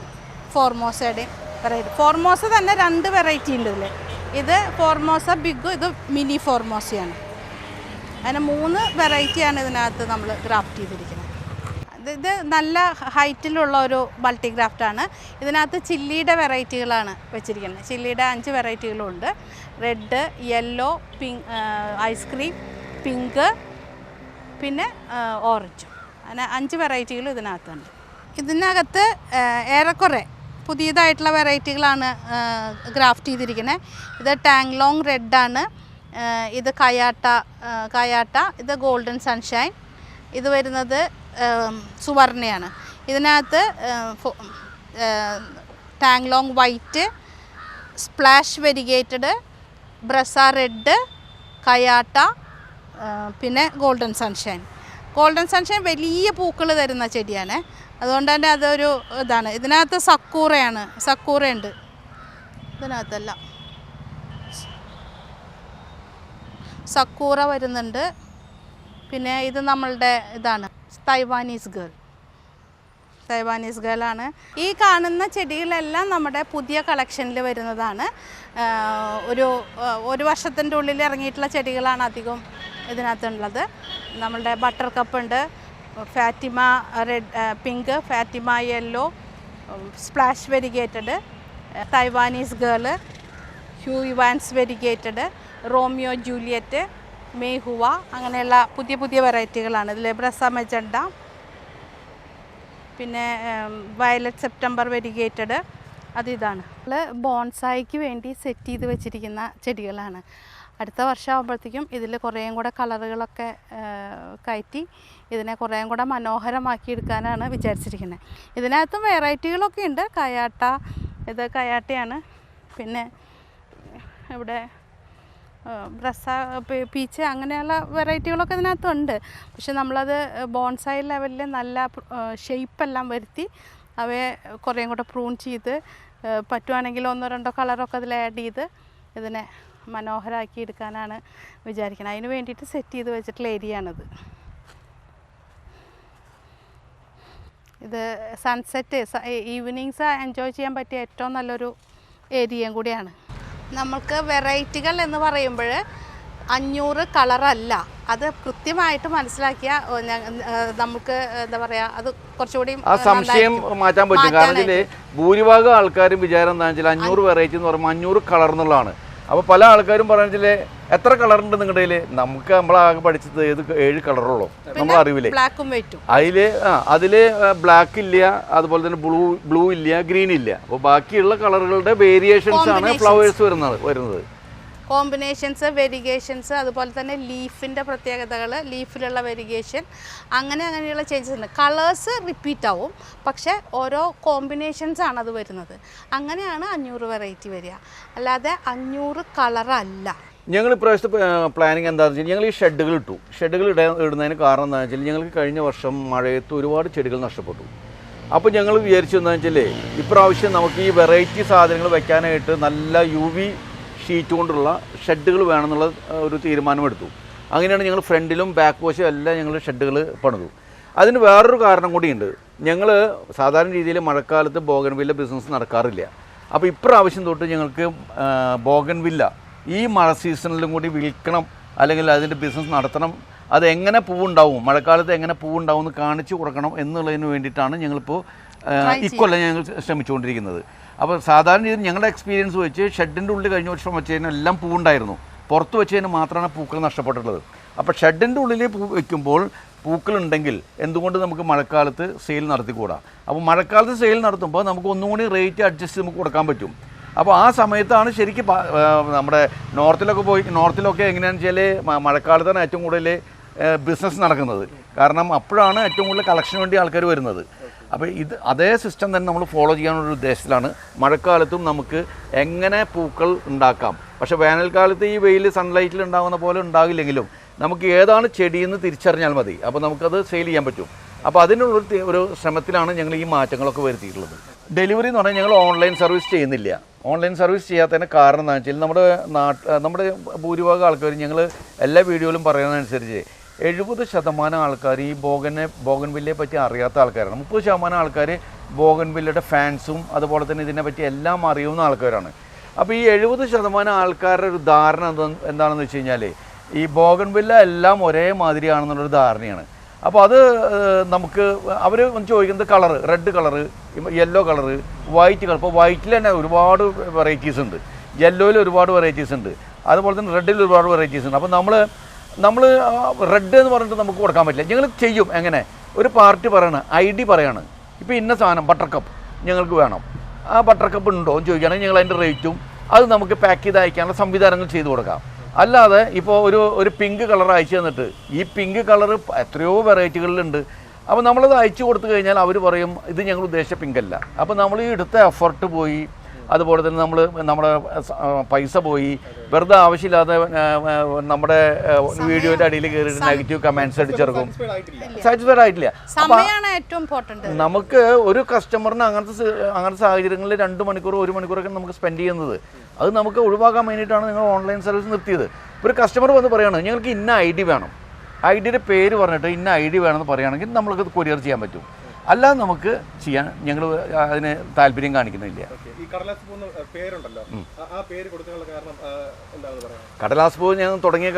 ഫോർമോസയുടെയും വെറൈറ്റി. ഫോർമോസ തന്നെ 2 വെറൈറ്റി ഉണ്ട് ഇതിൽ. ഇത് ഫോർമോസ ബിഗും ഇത് മിനി ഫോർമോസയാണ്. അങ്ങനെ 3 വെറൈറ്റിയാണ് ഇതിനകത്ത് നമ്മൾ ഗ്രാഫ്റ്റ് ചെയ്തിരിക്കുന്നത്. ഇത് നല്ല ഹൈറ്റിലുള്ള ഒരു മൾട്ടിഗ്രാഫ്റ്റാണ്. ഇതിനകത്ത് ചില്ലിയുടെ വെറൈറ്റികളാണ് വെച്ചിരിക്കുന്നത്. ചില്ലിയുടെ 5 വെറൈറ്റികളുണ്ട്. Red, yellow, pink, ice cream, pink, പിന്നെ ഓറഞ്ചും. അങ്ങനെ 5 വെറൈറ്റികളും ഇതിനകത്തുണ്ട്. ഇതിനകത്ത് ഏറെക്കുറെ പുതിയതായിട്ടുള്ള വെറൈറ്റികളാണ് ഗ്രാഫ്റ്റ് ചെയ്തിരിക്കുന്നത്. ഇത് ടാങ്ലോങ് റെഡാണ്. ഇത് കയാട്ട. ഇത് ഗോൾഡൻ സൺഷൈൻ. ഇത് വരുന്നത് സുവർണയാണ്. ഇതിനകത്ത് ടാങ്ലോങ് വൈറ്റ്, സ്പ്ലാഷ് വെരിഗേറ്റഡ്, ബ്രസ റെഡ്, കയാട്ട, പിന്നെ ഗോൾഡൻ സൺഷൈൻ. ഗോൾഡൻ സൺഷൈൻ വലിയ പൂക്കൾ തരുന്ന ചെടിയാണ്. അതുകൊണ്ട് തന്നെ അതൊരു ഇതാണ്. ഇതിനകത്ത് സക്കൂറയുണ്ട്. ഇതിനകത്തല്ല, സക്കൂറ വരുന്നുണ്ട്. പിന്നെ ഇത് നമ്മളുടെ ഇതാണ് തൈവാനീസ് ഗേളാണ്. ഈ കാണുന്ന ചെടികളെല്ലാം നമ്മുടെ പുതിയ കളക്ഷനിൽ വരുന്നതാണ്. ഒരു വർഷത്തിൻ്റെ ഉള്ളിൽ ഇറങ്ങിയിട്ടുള്ള ചെടികളാണ് അധികം ഇതിനകത്തുള്ളത്. നമ്മളുടെ ബട്ടർ കപ്പ് ഉണ്ട്, Fatima red, pink, Fatima yellow, splash variegated, Taiwanese girl, Hugh Evans variegated, Romeo Juliet, മേഹുവ, അങ്ങനെയുള്ള പുതിയ വെറൈറ്റികളാണ്. ഇതിൽ ബ്രസ മെജണ്ട, പിന്നെ വയലറ്റ് സെപ്റ്റംബർ വെരിഗേറ്റഡ്, അതിതാണ്. ബോൺസായിക്ക് വേണ്ടി സെറ്റ് ചെയ്ത് വെച്ചിരിക്കുന്ന ചെടികളാണ്. അടുത്ത വർഷം ആകുമ്പോഴത്തേക്കും ഇതിൽ കുറേയും കൂടെ കളറുകളൊക്കെ കയറ്റി ഇതിനെ കുറേയും കൂടെ മനോഹരമാക്കി എടുക്കാനാണ് വിചാരിച്ചിരിക്കുന്നത്. ഇതിനകത്തും വെറൈറ്റികളൊക്കെ ഉണ്ട്. ഇത് കയാട്ടയാണ്. പിന്നെ ഇവിടെ ബ്രസ, പീച്ച് അങ്ങനെയുള്ള വെറൈറ്റികളൊക്കെ ഇതിനകത്തുണ്ട്. പക്ഷെ നമ്മളത് ബോൺസായി ലെവലിൽ നല്ല ഷേപ്പെല്ലാം വരുത്തി അവയെ കുറേയും കൂടെ പ്രൂൺ ചെയ്ത് പറ്റുവാണെങ്കിൽ 1-2 കളറൊക്കെ അതിൽ ആഡ് ചെയ്ത് ഇതിനെ മനോഹരമാക്കി എടുക്കാനാണ് വിചാരിക്കുന്നത്. അതിന് വേണ്ടിയിട്ട് സെറ്റ് ചെയ്ത് വെച്ചിട്ടുള്ള ഏരിയ ആണിത്. ഇത് സൺസെറ്റ് ഈവനിങ്സ് എൻജോയ് ചെയ്യാൻ പറ്റിയ ഏറ്റവും നല്ലൊരു ഏരിയയും കൂടിയാണ്. നമുക്ക് വെറൈറ്റികൾ എന്ന് പറയുമ്പോൾ 500 കളറല്ല, അത് കൃത്യമായിട്ട് മനസ്സിലാക്കിയ നമുക്ക് എന്താ പറയുക, അത് കുറച്ചുകൂടി ആ സംശയം മാറ്റാൻ പറ്റും. കാരണം ഇതിൽ ഭൂരിഭാഗം ആൾക്കാരും വിചാരം എന്താണെന്ന് വെച്ചാൽ 500 വെറൈറ്റി എന്ന് പറയുമ്പോൾ 500 കളർ എന്നുള്ളതാണ്. അപ്പോൾ പല ആൾക്കാരും പറഞ്ഞാൽ എത്ര കളറുണ്ട് നിങ്ങളുടെ കയ്യിൽ? നമുക്ക് നമ്മളാകെ പഠിച്ചത് 7 കളറുള്ളൂ നമ്മൾ അറിവില്ലേ. അതില് ബ്ലാക്ക് ഇല്ല, അതുപോലെ തന്നെ ബ്ലൂ ഇല്ല, ഗ്രീൻ ഇല്ല. അപ്പോൾ ബാക്കിയുള്ള കളറുകളുടെ വേരിയേഷൻസ് ആണ് ഫ്ലവേഴ്സ് വരുന്നത്. കോമ്പിനേഷൻസ്, വെരിഗേഷൻസ്, അതുപോലെ തന്നെ ലീഫിൻ്റെ പ്രത്യേകതകൾ, ലീഫിലുള്ള വെരിഗേഷൻ, അങ്ങനെയുള്ള ചേഞ്ചസ് ഉണ്ട്. കളേഴ്സ് റിപ്പീറ്റ് ആവും, പക്ഷേ ഓരോ കോമ്പിനേഷൻസ് ആണ് അത് വരുന്നത്. അങ്ങനെയാണ് 500 വെറൈറ്റി വരിക, അല്ലാതെ 500 കളറല്ല. ഞങ്ങൾ ഇപ്രാവശ്യത്തെ പ്ലാനിങ് എന്താണെന്ന് വെച്ചാൽ ഞങ്ങൾ ഈ ഷെഡുകൾ ഇടുന്നതിന് കാരണം എന്താണെന്ന് വെച്ചാൽ ഞങ്ങൾക്ക് കഴിഞ്ഞ വർഷം മഴയത്ത് ഒരുപാട് ചെടികൾ നഷ്ടപ്പെട്ടു. അപ്പോൾ ഞങ്ങൾ വിചാരിച്ചു എന്താണെന്ന് വെച്ചാൽ ഇപ്രാവശ്യം നമുക്ക് ഈ വെറൈറ്റി സാധനങ്ങൾ വെക്കാനായിട്ട് നല്ല UV ഷീറ്റ് കൊണ്ടുള്ള ഷെഡുകൾ വേണമെന്നുള്ള ഒരു തീരുമാനമെടുത്തു. അങ്ങനെയാണ് ഞങ്ങൾ ഫ്രണ്ടിലും ബാക്ക് വശം എല്ലാം ഞങ്ങൾ ഷെഡുകൾ പണിതു. അതിന് വേറൊരു കാരണം കൂടിയുണ്ട്. ഞങ്ങൾ സാധാരണ രീതിയിൽ മഴക്കാലത്ത് ബോഗൻവില്ല ബിസിനസ് നടക്കാറില്ല. അപ്പോൾ ഇപ്രാവശ്യം തൊട്ട് ഞങ്ങൾക്ക് ബോഗൻവില്ല ഈ മഴ സീസണിലും കൂടി വിൽക്കണം, അല്ലെങ്കിൽ അതിൻ്റെ ബിസിനസ് നടത്തണം. അതെങ്ങനെ പൂവുണ്ടാവും, മഴക്കാലത്ത് എങ്ങനെ പൂവുണ്ടാവും എന്ന് കാണിച്ചു കൊടുക്കണം എന്നുള്ളതിന് വേണ്ടിയിട്ടാണ് ഞങ്ങളിപ്പോൾ ഇക്കൊല്ലം ഞങ്ങൾ ശ്രമിച്ചുകൊണ്ടിരിക്കുന്നത്. അപ്പോൾ സാധാരണ രീതിയിൽ ഞങ്ങളുടെ എക്സ്പീരിയൻസ് വെച്ച് ഷെഡിൻ്റെ ഉള്ളിൽ കഴിഞ്ഞ വർഷം വെച്ചതിന് എല്ലാം പൂവുണ്ടായിരുന്നു, പുറത്ത് വെച്ചതിന് മാത്രമാണ് പൂക്കൾ നഷ്ടപ്പെട്ടിട്ടുള്ളത്. അപ്പോൾ ഷെഡിൻ്റെ ഉള്ളിൽ പൂ വയ്ക്കുമ്പോൾ പൂക്കളുണ്ടെങ്കിൽ എന്തുകൊണ്ട് നമുക്ക് മഴക്കാലത്ത് സെയിൽ നടത്തിക്കൂടാ? അപ്പോൾ മഴക്കാലത്ത് സെയിൽ നടത്തുമ്പോൾ നമുക്ക് ഒന്നുകൂടി റേറ്റ് അഡ്ജസ്റ്റ് നമുക്ക് കൊടുക്കാൻ പറ്റും. അപ്പോൾ ആ സമയത്താണ് ശരിക്കും നമ്മുടെ നോർത്തിലൊക്കെ എങ്ങനെയാണെന്ന് വെച്ചാൽ മഴക്കാലത്താണ് ഏറ്റവും കൂടുതൽ ബിസിനസ് നടക്കുന്നത്. കാരണം അപ്പോഴാണ് ഏറ്റവും കൂടുതൽ കളക്ഷന് വേണ്ടി ആൾക്കാർ വരുന്നത്. അപ്പോൾ അതേ സിസ്റ്റം തന്നെ നമ്മൾ ഫോളോ ചെയ്യാനുള്ള ഉദ്ദേശത്തിലാണ് മഴക്കാലത്തും നമുക്ക് എങ്ങനെ പൂക്കൾ ഉണ്ടാക്കാം. പക്ഷേ വേനൽക്കാലത്ത് ഈ വെയിൽ സൺലൈറ്റിൽ ഉണ്ടാകുന്ന പോലെ ഉണ്ടാകില്ലെങ്കിലും നമുക്ക് ഏതാണ് ചെടിയെന്ന് തിരിച്ചറിഞ്ഞാൽ മതി. അപ്പോൾ നമുക്കത് സെയിൽ ചെയ്യാൻ പറ്റും. അപ്പോൾ അതിനുള്ള ശ്രമത്തിലാണ് ഞങ്ങൾ ഈ മാറ്റങ്ങളൊക്കെ വരുത്തിയിട്ടുള്ളത്. ഡെലിവറി എന്ന് പറഞ്ഞാൽ ഞങ്ങൾ ഓൺലൈൻ സർവീസ് ചെയ്യുന്നില്ല. ഓൺലൈൻ സർവീസ് ചെയ്യാത്തതിന് കാരണം എന്താണെന്ന് വെച്ചാൽ നമ്മുടെ ഭൂരിഭാഗം ആൾക്കാരും ഞങ്ങൾ എല്ലാ വീഡിയോയിലും പറയുന്നതനുസരിച്ച് 70% ആൾക്കാർ ഈ ബോഗൻവില്ലയെ പറ്റി അറിയാത്ത ആൾക്കാരാണ്. 30% ആൾക്കാർ ബോഗൻവില്ലയുടെ ഫാൻസും അതുപോലെ തന്നെ ഇതിനെപ്പറ്റി എല്ലാം അറിയുന്ന ആൾക്കാരാണ്. അപ്പോൾ ഈ 70% ആൾക്കാരുടെ ഒരു ധാരണ എന്താണെന്ന് വെച്ച് കഴിഞ്ഞാൽ ഈ ബോഗൻവില്ല എല്ലാം ഒരേ മാതിരിയാണെന്നുള്ളൊരു ധാരണയാണ്. അപ്പോൾ അത് നമുക്ക് അവർ ചോദിക്കുന്നത് colour, red colour, yellow colour, white colour. ഇപ്പോൾ വൈറ്റിൽ തന്നെ ഒരുപാട് വെറൈറ്റീസ് ഉണ്ട്, യെല്ലോയിൽ ഒരുപാട് വെറൈറ്റീസ് ഉണ്ട്, അതുപോലെ തന്നെ റെഡിൽ ഒരുപാട് വെറൈറ്റീസ് ഉണ്ട്. അപ്പോൾ നമ്മൾ റെഡ് എന്ന് പറഞ്ഞിട്ട് നമുക്ക് കൊടുക്കാൻ പറ്റില്ല. ഞങ്ങൾ ചെയ്യും. എങ്ങനെ? ഒരു പാർട്ടി പറയണം, ID പറയാണ്, ഇപ്പോൾ ഇന്ന സാധനം ബട്ടർ-കപ്പ് ഞങ്ങൾക്ക് വേണം, ആ ബട്ടർ-കപ്പ് ഉണ്ടോ എന്ന് ചോദിക്കുകയാണെങ്കിൽ ഞങ്ങൾ അതിൻ്റെ റേറ്റും അത് നമുക്ക് പാക്ക് ചെയ്ത് അയക്കാനുള്ള സംവിധാനങ്ങൾ ചെയ്തു കൊടുക്കാം. അല്ലാതെ ഇപ്പോൾ ഒരു പിങ്ക് കളർ അയച്ചു തന്നിട്ട് ഈ പിങ്ക് കളർ എത്രയോ വെറൈറ്റികളിലുണ്ട്, അപ്പോൾ നമ്മളത് അയച്ചു കൊടുത്തു കഴിഞ്ഞാൽ അവർ പറയും ഇത് ഞങ്ങൾ ഉദ്ദേശിച്ച പിങ്കല്ല. അപ്പോൾ നമ്മൾ ഈ എടുത്ത എഫർട്ട് പോയി, അതുപോലെ തന്നെ നമ്മുടെ പൈസ പോയി, വെറുതെ ആവശ്യമില്ലാതെ നമ്മുടെ വീഡിയോയുടെ അടിയിൽ കയറിയിട്ട് നെഗറ്റീവ് കമൻറ്റ്സ് അടിച്ചിറക്കും. സാറ്റിസ്ഫൈഡ് ആയിട്ടില്ല. നമുക്ക് ഒരു കസ്റ്റമറിന് അങ്ങനത്തെ സാഹചര്യങ്ങളിൽ 2 മണിക്കൂർ 1 മണിക്കൂറൊക്കെ നമുക്ക് സ്പെൻഡ് ചെയ്യുന്നത് അത് നമുക്ക് ഒഴിവാക്കാൻ വേണ്ടിയിട്ടാണ് നിങ്ങൾ ഓൺലൈൻ സർവീസ് നിർത്തിയത്. ഒരു കസ്റ്റമർ വന്ന് പറയുകയാണ് ഞങ്ങൾക്ക് ഇന്ന ID വേണം, IDയുടെ പേര് പറഞ്ഞിട്ട് ഇന്ന ID വേണമെന്ന് പറയുകയാണെങ്കിൽ നമ്മൾക്ക് കൊറിയർ ചെയ്യാൻ പറ്റും. അല്ലാതെ നമുക്ക് ചെയ്യാൻ ഞങ്ങൾ അതിന് താല്പര്യം കാണിക്കുന്നില്ല. കടലാസ് പൂ ഞാൻ തുടങ്ങിയ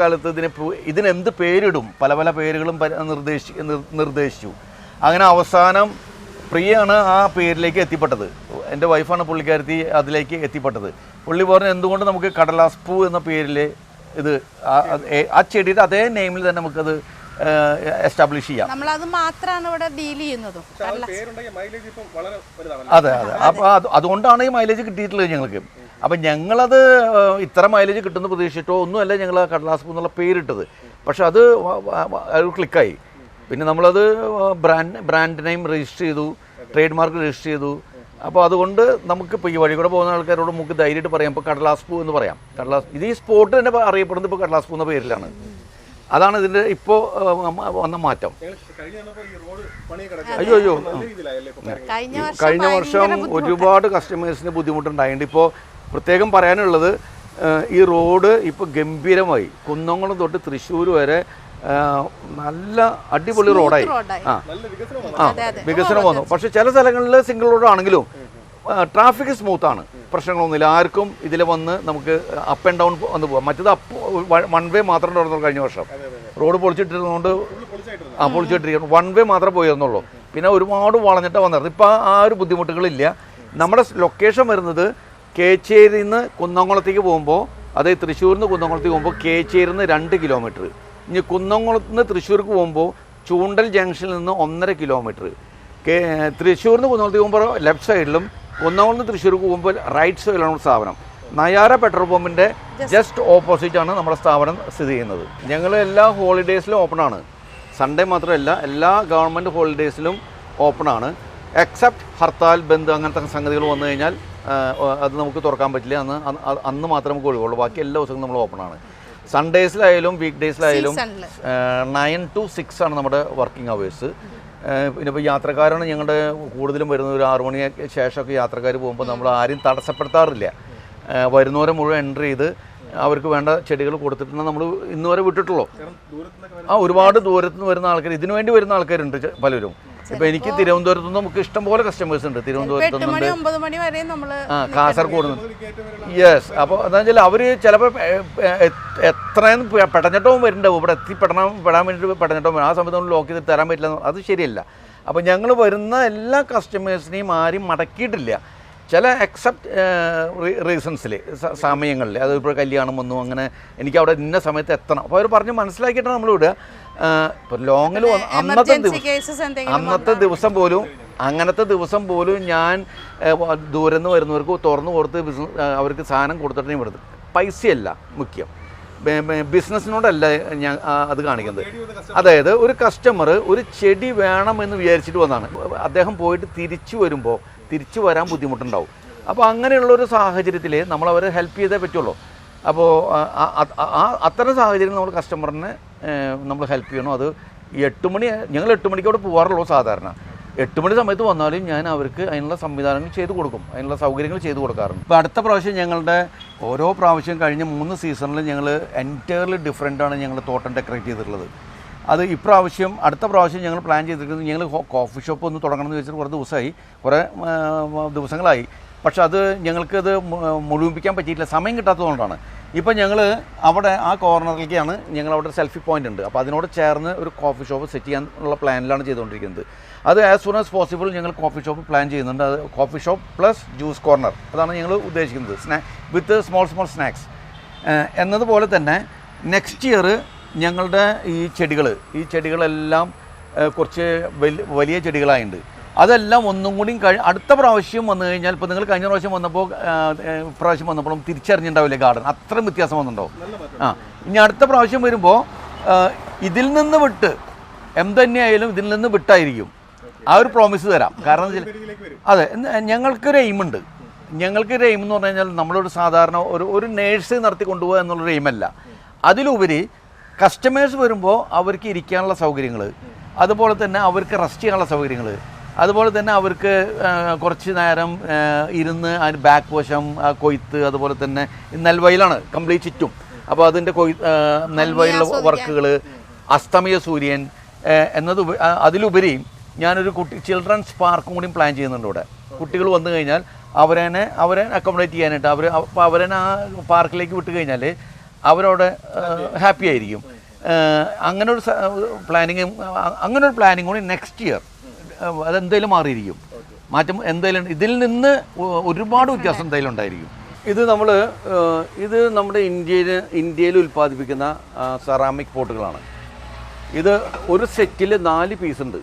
കാലത്ത് ഇതിനെന്ത് പേരിടും, പല പേരുകളും നിർദ്ദേശിച്ചു. അങ്ങനെ അവസാനം പ്രിയാണ് ആ പേരിലേക്ക് എത്തിപ്പെട്ടത്. എൻ്റെ വൈഫാണ് പുള്ളിക്കാരത്തി അതിലേക്ക് എത്തിപ്പെട്ടത്. പുള്ളി പറഞ്ഞു എന്തുകൊണ്ട് നമുക്ക് കടലാസ് പൂ എന്ന പേരിൽ ആ ചെടിയുടെ അതേ നെയിമിൽ തന്നെ നമുക്കത് എസ്റ്റാബ്ലിഷ് ചെയ്യാം. നമ്മളത് മാത്രമാണ് ഇവിടെ ഡീൽ ചെയ്യുന്നതും. അതെ. അപ്പോൾ അതുകൊണ്ടാണ് ഈ മൈലേജ് കിട്ടിയിട്ടുള്ളത് ഞങ്ങൾക്ക്. അപ്പം ഞങ്ങളത് ഇത്ര മൈലേജ് കിട്ടുന്ന പ്രതീക്ഷിച്ചിട്ടോ ഒന്നുമല്ല ഞങ്ങൾ കടലാസ് പൂ എന്നുള്ള പേരിട്ടത്. പക്ഷെ അത് ക്ലിക്കായി. പിന്നെ നമ്മളത് ബ്രാൻഡ് നെയിം രജിസ്റ്റർ ചെയ്തു, ട്രേഡ് മാർക്ക് രജിസ്റ്റർ ചെയ്തു. അപ്പോൾ അതുകൊണ്ട് നമുക്കിപ്പോൾ ഈ വഴി കൂടെ പോകുന്ന ആൾക്കാരോട് നമുക്ക് ധൈര്യമായിട്ട് പറയാം. ഇപ്പോൾ കടലാസ് പൂ എന്ന് പറയാം. ഇത് ഈ സ്പോട്ട് തന്നെ അറിയപ്പെടുന്നത് ഇപ്പോൾ കടലാസ് പൂ എന്ന പേരിലാണ്. അതാണ് ഇതിൻ്റെ ഇപ്പോൾ വന്ന മാറ്റം. അയ്യോ കഴിഞ്ഞ വർഷം ഒരുപാട് കസ്റ്റമേഴ്സിന് ബുദ്ധിമുട്ടുണ്ടായിട്ടുണ്ട്. ഇപ്പോൾ പ്രത്യേകം പറയാനുള്ളത് ഈ റോഡ് ഇപ്പോൾ ഗംഭീരമായി കുന്നംകുളം തൊട്ട് തൃശ്ശൂർ വരെ നല്ല അടിപൊളി റോഡായി. വികസനം വന്നു. പക്ഷെ ചില സ്ഥലങ്ങളിൽ സിംഗിൾ റോഡാണെങ്കിലും ട്രാഫിക് സ്മൂത്താണ്, പ്രശ്നങ്ങളൊന്നുമില്ല. ആർക്കും ഇതിൽ വന്ന് നമുക്ക് അപ്പ് ആൻഡ് ഡൗൺ വന്ന് പോകാം. മറ്റേത് വൺ വേ മാത്രം തുറന്നുള്ളൂ. കഴിഞ്ഞ വർഷം റോഡ് പൊളിച്ചിട്ടിരുന്നതുകൊണ്ട് പൊളിച്ചിട്ടിരിക്കുന്നു, വൺ വേ മാത്രമേ പോയിരുന്നുള്ളൂ. പിന്നെ ഒരുപാട് വളഞ്ഞിട്ടാണ് വന്നത്. ഇപ്പോൾ ആ ഒരു ബുദ്ധിമുട്ടുകളില്ല. നമ്മുടെ ലൊക്കേഷൻ വരുന്നത് കേച്ചേരിയിൽ നിന്ന് കുന്നംകുളത്തേക്ക് പോകുമ്പോൾ, അതായത് തൃശ്ശൂരിൽ നിന്ന് കുന്നംകുളത്തേക്ക് പോകുമ്പോൾ കേച്ചേരിയിൽ നിന്ന് 2 കിലോമീറ്റർ. ഇനി കുന്നംകുളത്ത് നിന്ന് തൃശ്ശൂർക്ക് പോകുമ്പോൾ ചൂണ്ടൽ ജംഗ്ഷനിൽ നിന്ന് 1.5 കിലോമീറ്റർ. തൃശ്ശൂരിൽ നിന്ന് കുന്നംകുളത്തേക്ക് പോകുമ്പോൾ ലെഫ്റ്റ് സൈഡിലും കുന്നംകുളത്ത് നിന്ന് തൃശ്ശൂർക്ക് പോകുമ്പോൾ റൈറ്റ് സൈഡിലാണ് സ്ഥാപനം. നയാര പെട്രോൾ പമ്പിൻ്റെ ജസ്റ്റ് ഓപ്പോസിറ്റാണ് നമ്മുടെ സ്ഥാപനം സ്ഥിതി ചെയ്യുന്നത്. ഞങ്ങൾ എല്ലാ ഹോളിഡേയ്സിലും ഓപ്പണാണ്. സൺഡേ മാത്രമല്ല, എല്ലാ ഗവൺമെൻറ് ഹോളിഡേയ്സിലും ഓപ്പണാണ്. എക്സെപ്റ്റ് ഹർത്താൽ, ബന്ദ് അങ്ങനത്തെ സംഗതികൾ വന്നു കഴിഞ്ഞാൽ അത് നമുക്ക് തുറക്കാൻ പറ്റില്ല. അന്ന് മാത്രമേ നമുക്ക് ഒഴിവുള്ളൂ. ബാക്കി എല്ലാ ദിവസവും നമ്മൾ ഓപ്പണാണ്. സൺഡേസിലായാലും വീക്ക് ഡേയ്സിലായാലും 9 to 6 ആണ് നമ്മുടെ വർക്കിംഗ് അവേഴ്സ്. പിന്നെ ഇപ്പോൾ യാത്രക്കാരാണ് ഞങ്ങളുടെ കൂടുതലും വരുന്നത്. ഒരു 6 മണിക്ക് ശേഷമൊക്കെ യാത്രക്കാർ പോകുമ്പോൾ നമ്മൾ ആരും തടസ്സപ്പെടുത്താറില്ല. വരുന്നവരെ മുഴുവൻ എൻട്രി ചെയ്ത് അവർക്ക് വേണ്ട ചെടികൾ കൊടുത്തിട്ടാണ് നമ്മൾ ഇന്ന് വരെ വിട്ടിട്ടുള്ളൂ. ഒരുപാട് ദൂരത്ത് നിന്ന് വരുന്ന ആൾക്കാർ, ഇതിനു വേണ്ടി വരുന്ന ആൾക്കാരുണ്ട് പലരും. ഇപ്പൊ എനിക്ക് തിരുവനന്തപുരത്ത് നിന്ന് നമുക്ക് ഇഷ്ടംപോലെ കസ്റ്റമേഴ്സ് ഉണ്ട്. തിരുവനന്തപുരത്ത് കാസർഗോഡ് നിന്ന്. യെസ്. അപ്പോൾ എന്താ വെച്ചാൽ അവർ ചിലപ്പോൾ എത്രയും പെടഞ്ഞിട്ടവും വരുന്നുണ്ടാവും. ഇവിടെ പെടാൻ വേണ്ടിയിട്ട് പെടഞ്ഞിട്ടവും വരും. ആ സമയത്ത് നമ്മൾ ലോക്ക് ചെയ്ത് തരാൻ പറ്റില്ല. അത് ശരിയല്ല. അപ്പോൾ ഞങ്ങൾ വരുന്ന എല്ലാ കസ്റ്റമേഴ്സിനെയും ആരും മടക്കിയിട്ടില്ല. ചില എക്സെപ്റ്റ് റീസൺസിൽ സമയങ്ങളിൽ, അതിപ്പോൾ കല്യാണം വന്നു, അങ്ങനെ എനിക്ക് അവിടെ ഇന്ന സമയത്ത് എത്തണം, അപ്പോൾ അവർ പറഞ്ഞ് മനസ്സിലാക്കിയിട്ടാണ് നമ്മൾ വിടുക. ഇപ്പോൾ ലോങ്ങിൽ അന്നത്തെ ദിവസം പോലും ഞാൻ ദൂരെ നിന്ന് വരുന്നവർക്ക് തുറന്നു കൊടുത്ത് അവർക്ക് സാധനം കൊടുത്തിട്ടേ വിടുന്നത്. പൈസയല്ല മുഖ്യം, ബിസിനസ്സിനോടല്ല ഞാൻ അത് കാണിക്കുന്നത്. അതായത് ഒരു കസ്റ്റമർ ഒരു ചെടി വേണമെന്ന് വിചാരിച്ചിട്ട് വന്നതാണ്. അദ്ദേഹം പോയിട്ട് തിരിച്ചു വരാൻ ബുദ്ധിമുട്ടുണ്ടാവും. അപ്പോൾ അങ്ങനെയുള്ളൊരു സാഹചര്യത്തിൽ നമ്മളവരെ ഹെൽപ്പ് ചെയ്തേ പറ്റുള്ളൂ. അപ്പോൾ അത്തരം സാഹചര്യം നമ്മൾ കസ്റ്റമറിനെ നമ്മൾ ഹെൽപ്പ് ചെയ്യണം. അത് 8 മണി, ഞങ്ങൾ 8 മണിക്കോടെ പോകാറുള്ളൂ സാധാരണ. 8 മണി സമയത്ത് വന്നാലും ഞാൻ അവർക്ക് അതിനുള്ള സംവിധാനങ്ങൾ ചെയ്തു കൊടുക്കും, അതിനുള്ള സൗകര്യങ്ങൾ ചെയ്തു കൊടുക്കാറുണ്ട്. ഇപ്പോൾ അടുത്ത പ്രാവശ്യം ഞങ്ങളുടെ ഓരോ പ്രാവശ്യം കഴിഞ്ഞ 3 സീസണിൽ ഞങ്ങൾ എൻറ്റയർലി ഡിഫറെൻ്റാണ് ഞങ്ങൾ തോട്ടം ഡെക്കറേറ്റ് ചെയ്തിട്ടുള്ളത്. അത് ഇപ്രാവശ്യം അടുത്ത പ്രാവശ്യം ഞങ്ങൾ പ്ലാൻ ചെയ്തിരിക്കുന്നത്, ഞങ്ങൾ കോഫി ഷോപ്പ് ഒന്ന് തുടങ്ങണമെന്ന് വെച്ചിട്ട് കുറേ ദിവസങ്ങളായി. പക്ഷെ അത് ഞങ്ങൾക്കത് മുഴുമിപ്പിക്കാൻ പറ്റിയിട്ടില്ല, സമയം കിട്ടാത്തതുകൊണ്ടാണ്. ഇപ്പം ഞങ്ങൾ അവിടെ ആ കോർണറിലേക്കാണ് ഞങ്ങളവിടെ ഒരു സെൽഫി പോയിൻ്റ് ഉണ്ട്. അപ്പോൾ അതിനോട് ചേർന്ന് ഒരു കോഫി ഷോപ്പ് സെറ്റ് ചെയ്യാനുള്ള പ്ലാനിലാണ് ചെയ്തുകൊണ്ടിരിക്കുന്നത്. അത് ആസ് സൂൺ ആസ് പോസിബിൾ ഞങ്ങൾ കോഫി ഷോപ്പ് പ്ലാൻ ചെയ്യുന്നുണ്ട്. അത് coffee shop plus juice corner, അതാണ് ഞങ്ങൾ ഉദ്ദേശിക്കുന്നത്. വിത്ത് സ്മോൾ സ്നാക്സ് എന്നതുപോലെ തന്നെ നെക്സ്റ്റ് ഇയർ ഞങ്ങളുടെ ഈ ചെടികളെല്ലാം കുറച്ച് വലിയ ചെടികളായിട്ടുണ്ട്. അതെല്ലാം ഒന്നും കൂടി അടുത്ത പ്രാവശ്യം വന്നു കഴിഞ്ഞാൽ, ഇപ്പോൾ നിങ്ങൾ കഴിഞ്ഞ പ്രാവശ്യം വന്നപ്പോൾ ഇപ്രാവശ്യം വന്നപ്പോഴും തിരിച്ചറിഞ്ഞിട്ടുണ്ടാവില്ലേ ഗാർഡൻ, അത്രയും വ്യത്യാസം വന്നിട്ടുണ്ടാവും. ഇനി അടുത്ത പ്രാവശ്യം വരുമ്പോൾ ഇതിൽ നിന്ന് വിട്ട് തന്നെയായാലും ഇതിൽ നിന്ന് വിട്ടായിരിക്കും. ആ ഒരു പ്രോമിസ് തരാം. കാരണം അതെ, ഞങ്ങൾക്കൊരു എയിമുണ്ട്. ഞങ്ങൾക്കൊരു എയിം എന്ന് പറഞ്ഞു കഴിഞ്ഞാൽ നമ്മളൊരു സാധാരണ ഒരു നേഴ്സ് നടത്തി കൊണ്ടുപോകുക എന്നുള്ളൊരു എയിമല്ല. അതിലുപരി കസ്റ്റമേഴ്സ് വരുമ്പോൾ അവർക്ക് ഇരിക്കാനുള്ള സൗകര്യങ്ങൾ, അതുപോലെ തന്നെ അവർക്ക് റെസ്റ്റ് ചെയ്യാനുള്ള സൗകര്യങ്ങൾ, അതുപോലെ തന്നെ അവർക്ക് കുറച്ച് നേരം ഇരുന്ന് അതിന് ബാക്ക് വശം കൊയ്ത്ത്, അതുപോലെ തന്നെ നെൽവയലാണ് കംപ്ലീറ്റ് ചുറ്റും. അപ്പോൾ അതിൻ്റെ നെൽവയലിലെ വർക്കുകൾ, അസ്തമയ സൂര്യൻ അതിലുപരി ഞാനൊരു ചിൽഡ്രൻസ് പാർക്കും കൂടി പ്ലാൻ ചെയ്യുന്നുണ്ട്. ഇവിടെ കുട്ടികൾ വന്നു കഴിഞ്ഞാൽ അവരെ അക്കോമഡേറ്റ് ചെയ്യാനായിട്ട് അപ്പോൾ അവരെ ആ പാർക്കിലേക്ക് വിട്ട് കഴിഞ്ഞാൽ അവരവിടെ ഹാപ്പി ആയിരിക്കും. അങ്ങനെ ഒരു പ്ലാനിങ് കൂടി നെക്സ്റ്റ് ഇയർ അതെന്തായാലും മാറിയിരിക്കും. മാറ്റം എന്തായാലും ഇതിൽ നിന്ന് ഒരുപാട് വ്യത്യാസം എന്തായാലും ഉണ്ടായിരിക്കും. ഇത് നമ്മുടെ ഇന്ത്യയിൽ ഉൽപ്പാദിപ്പിക്കുന്ന സെറാമിക് പോട്ടുകളാണ്. ഇത് ഒരു സെറ്റിൽ 4 പീസ് ഉണ്ട്.